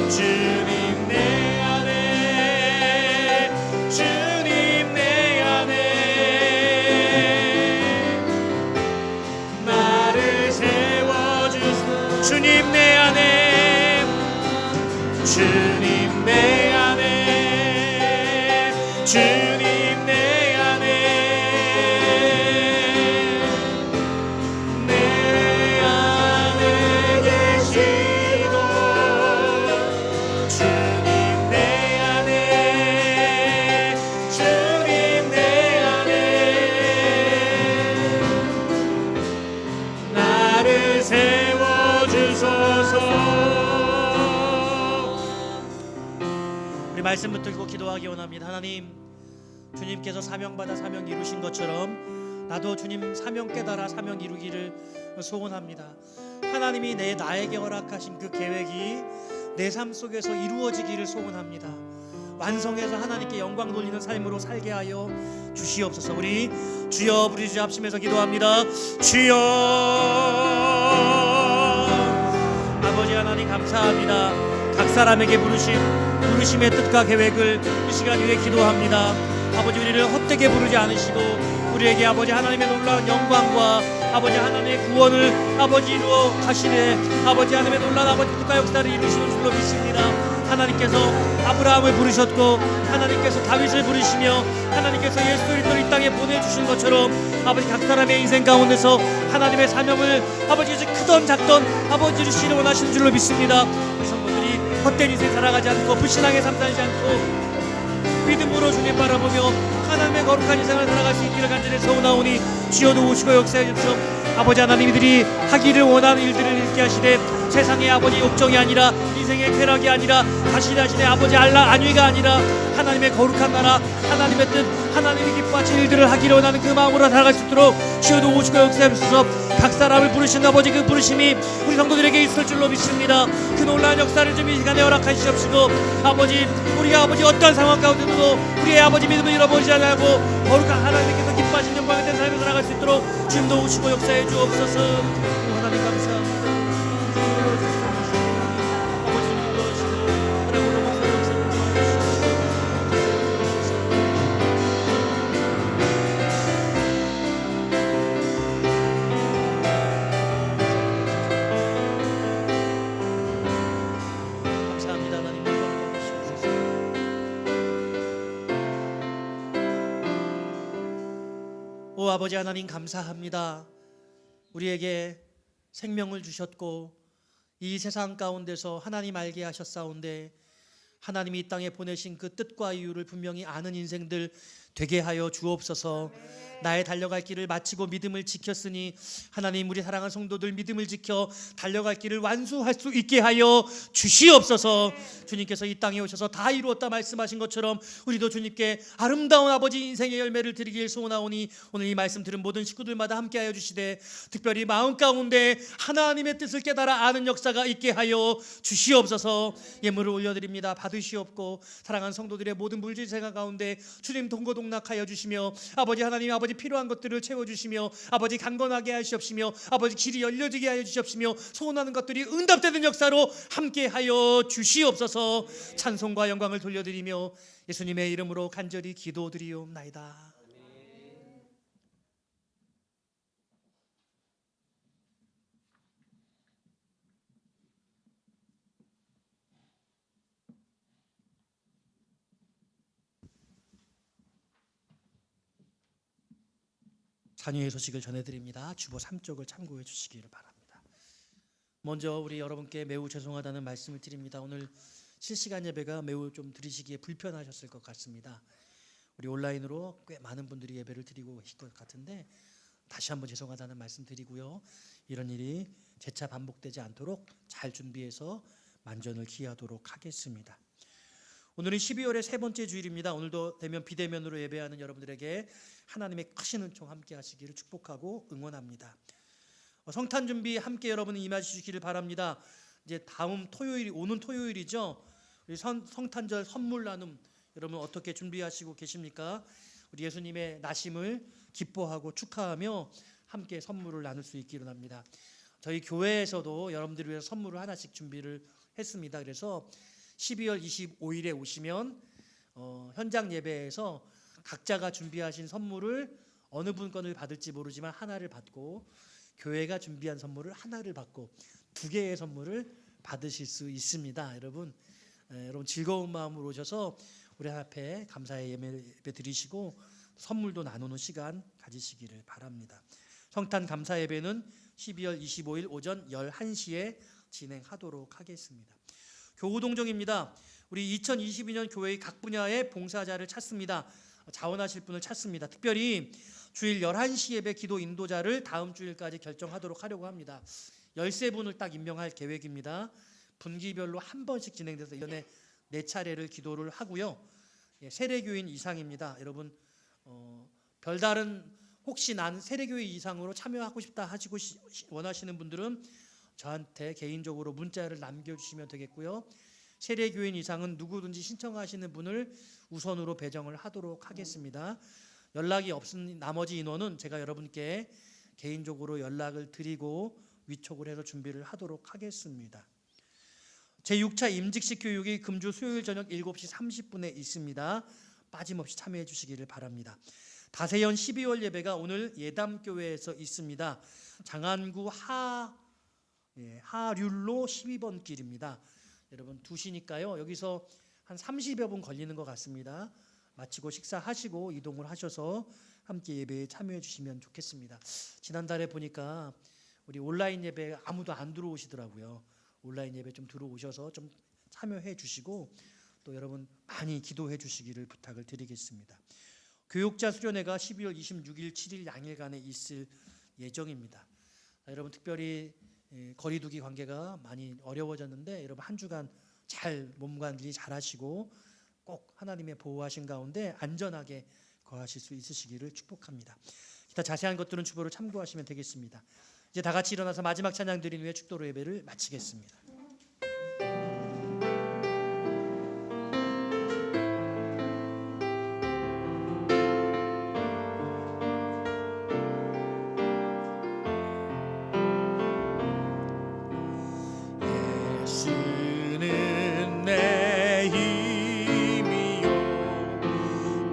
주님 내 안에 주님 내 안에 나를 세워주소. 주님 내 안에 주님 내 안에 주님 내 안에 내 안에 계시고 주님 내 안에 주님 내 안에 나를 세워주소서. 우리 말씀 붙들고 기도하기 원합니다. 하나님, 주님께서 사명받아 사명 이루신 것처럼 나도 주님 사명 깨달아 사명 이루기를 소원합니다. 하나님이 나에게 허락하신 그 계획이 내 삶 속에서 이루어지기를 소원합니다. 완성해서 하나님께 영광 돌리는 삶으로 살게 하여 주시옵소서. 우리 주여 부르짖어 합심해서 기도합니다. 주여. 아버지 하나님 감사합니다. 각 사람에게 부르심의 뜻과 계획을 이 시간 위에 기도합니다. 아버지, 우리를 헛되게 부르지 않으시고 우리에게 아버지 하나님의 놀라운 영광과 아버지 하나님의 구원을 아버지 이루어 가시네. 아버지 하나님의 놀라운 아버지 국가 역사를 이루시는 줄로 믿습니다. 하나님께서 아브라함을 부르셨고 하나님께서 다윗을 부르시며 하나님께서 예수 그리스도를 이 땅에 보내주신 것처럼 아버지 각 사람의 인생 가운데서 하나님의 사명을 아버지 크던 작던 아버지 주시를 원하시는 줄로 믿습니다. 우리 성도들이 헛된 인생 살아가지 않고 불신앙에 삶 살지 않고 믿음으로 주님 바라보며 하나님의 거룩한 인생을 살아갈 수 있기를 간절히 소원하오니 주여 도우시고 역사해 주시옵소서. 아버지 하나님들이 하기를 원하는 일들을 잃게 하시되 세상의 아버지 욕정이 아니라 인생의 쾌락이 아니라 자신의 아버지 안위가 아니라 하나님의 거룩한 나라 하나님의 뜻 하나님이 기뻐하시는 일들을 하기를 원하는 그 마음으로 살아갈 수 있도록 주여 도우시고 역사해 주소서. 각 사람을 부르신 아버지 그 부르심이 우리 성도들에게 있을 줄로 믿습니다. 그 놀라운 역사를 좀 이 시간에 허락하시옵시고 아버지 우리가 아버지 어떠한 상황 가운데도 우리의 아버지 믿음을 잃어버리지 않고 거룩한 하나님께서 기뻐하신 영광에 대한 삶을 살아갈 수 있도록 주님 도우시고 역사해 주옵소서. 하나님 감사합니다. 오 아버지 하나님 감사합니다. 우리에게 생명을 주셨고 이 세상 가운데서 하나님 알게 하셨사온데 하나님이 이 땅에 보내신 그 뜻과 이유를 분명히 아는 인생들 되게 하여 주옵소서. 나의 달려갈 길을 마치고 믿음을 지켰으니 하나님 우리 사랑하는 성도들 믿음을 지켜 달려갈 길을 완수할 수 있게 하여 주시옵소서. 주님께서 이 땅에 오셔서 다 이루었다 말씀하신 것처럼 우리도 주님께 아름다운 아버지 인생의 열매를 드리길 소원하오니 오늘 이 말씀 들은 모든 식구들마다 함께하여 주시되 특별히 마음 가운데 하나님의 뜻을 깨달아 아는 역사가 있게 하여 주시옵소서. 예물을 올려드립니다. 받으시옵고 사랑하는 성도들의 모든 물질 생활 가운데 주님 동고동락하여 주시며 아버지 하나님 아버지 필요한 것들을 채워주시며 아버지 강건하게 하시옵시며 아버지 길이 열려지게 하여 주시옵시며 소원하는 것들이 응답되는 역사로 함께하여 주시옵소서. 찬송과 영광을 돌려드리며 예수님의 이름으로 간절히 기도드리옵나이다. 자녀의 소식을 전해드립니다. 주보 3쪽을 참고해 주시기를 바랍니다. 먼저 우리 여러분께 매우 죄송하다는 말씀을 드립니다. 오늘 실시간 예배가 매우 좀 드리시기에 불편하셨을 것 같습니다. 우리 온라인으로 꽤 많은 분들이 예배를 드리고 계실 것 같은데 다시 한번 죄송하다는 말씀 드리고요. 이런 일이 재차 반복되지 않도록 잘 준비해서 만전을 기하도록 하겠습니다. 오늘은 12월의 세 번째 주일입니다. 오늘도 대면 비대면으로 예배하는 여러분들에게 하나님의 크신 은총 함께 하시기를 축복하고 응원합니다. 성탄 준비 함께 여러분은 임하시기를 바랍니다. 이제 다음 토요일이 오는 토요일이죠. 우리 성탄절 선물 나눔 여러분 어떻게 준비하시고 계십니까? 우리 예수님의 나심을 기뻐하고 축하하며 함께 선물을 나눌 수 있기를 합니다. 저희 교회에서도 여러분들을 위해서 선물을 하나씩 준비를 했습니다. 그래서 12월 25일에 오시면 현장 예배에서 각자가 준비하신 선물을 어느 분 건을 받을지 모르지만 하나를 받고 교회가 준비한 선물을 하나를 받고 두 개의 선물을 받으실 수 있습니다. 여러분 즐거운 마음으로 오셔서 우리 앞에 감사의 예배 드리시고 선물도 나누는 시간 가지시기를 바랍니다. 성탄 감사 예배는 12월 25일 오전 11시에 진행하도록 하겠습니다. 교우동정입니다. 우리 2022년 교회의 각 분야의 봉사자를 찾습니다. 자원하실 분을 찾습니다. 특별히 주일 11시 예배 기도 인도자를 다음 주일까지 결정하도록 하려고 합니다. 13분을 딱 임명할 계획입니다. 분기별로 한 번씩 진행돼서 1년에 4차례를 기도를 하고요. 세례교인 이상입니다. 여러분 별다른 혹시 난 세례교인 이상으로 참여하고 싶다 하시고 원하시는 분들은 저한테 개인적으로 문자를 남겨주시면 되겠고요. 세례교인 이상은 누구든지 신청하시는 분을 우선으로 배정을 하도록 하겠습니다. 연락이 없은 나머지 인원은 제가 여러분께 개인적으로 연락을 드리고 위촉을 해서 준비를 하도록 하겠습니다. 제6차 임직식 교육이 금주 수요일 저녁 7시 30분에 있습니다. 빠짐없이 참여해 주시기를 바랍니다. 다세연 12월 예배가 오늘 예담교회에서 있습니다. 장안구 하륜로 12번 길입니다. 여러분 2시니까요. 여기서 한 30여 분 걸리는 것 같습니다. 마치고 식사하시고 이동을 하셔서 함께 예배에 참여해 주시면 좋겠습니다. 지난달에 보니까 우리 온라인 예배 아무도 안 들어오시더라고요. 온라인 예배 좀 들어오셔서 좀 참여해 주시고 또 여러분 많이 기도해 주시기를 부탁을 드리겠습니다. 교육자 수련회가 12월 26일, 7일 양일간에 있을 예정입니다. 여러분 특별히 거리두기 관계가 많이 어려워졌는데 여러분 한 주간 잘 몸 관리 잘 하시고 꼭 하나님의 보호하신 가운데 안전하게 거하실 수 있으시기를 축복합니다. 기타 자세한 것들은 주보를 참고하시면 되겠습니다. 이제 다 같이 일어나서 마지막 찬양 드린 후에 축도로 예배를 마치겠습니다. 예수는 내 힘이요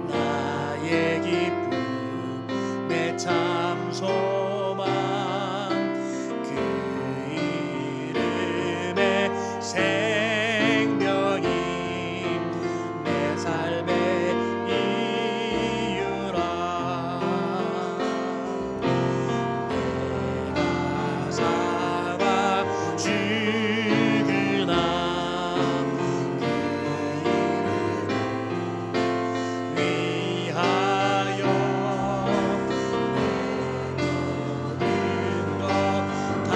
나의 기쁨 내 참 소망 그 이름의 생명이 내 삶의 이유라 내가 살아 죽으나 그 이름을 위하여 모든 것 다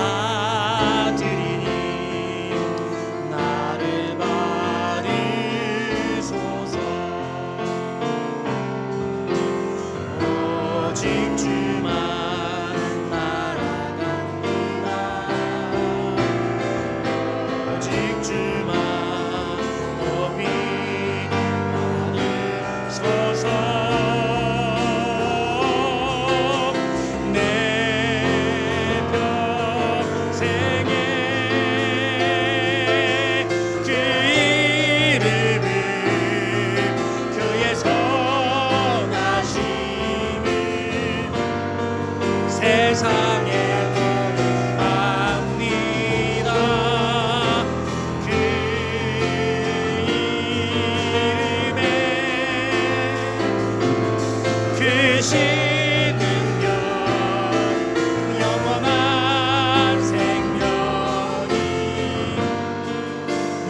드리니 나를 받으소서 오직 주만 날아갑니다 오직 주만 높이 받으소서 내 평생에 그 이름을 그의 선하심을 세상에 드러납니다 그 이름에 그 신능력 영원한 생명이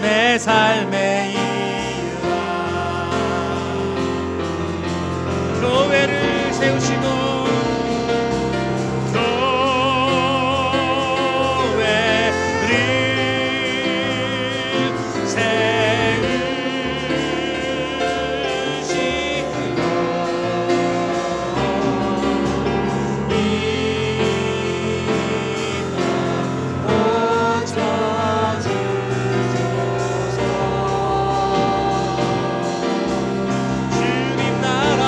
내 삶의 이유라 교회를 세우시고 교회를 주님 나라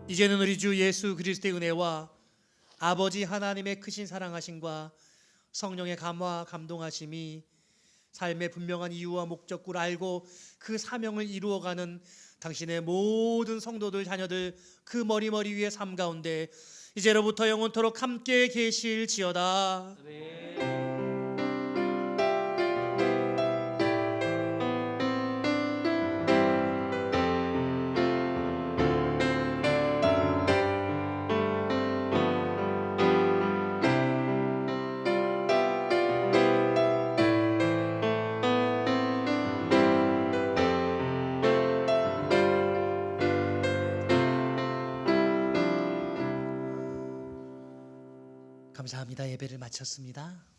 이제는 우리 주 예수 그리스도의 은혜와 아버지 하나님의 크신 사랑하심과 성령의 감화 감동하심이 삶의 분명한 이유와 목적을 알고 그 사명을 이루어가는 당신의 모든 성도들 자녀들 그 머리 위에 삶 가운데 이제로부터 영원토록 함께 계실지어다. 감사합니다. 예배를 마쳤습니다.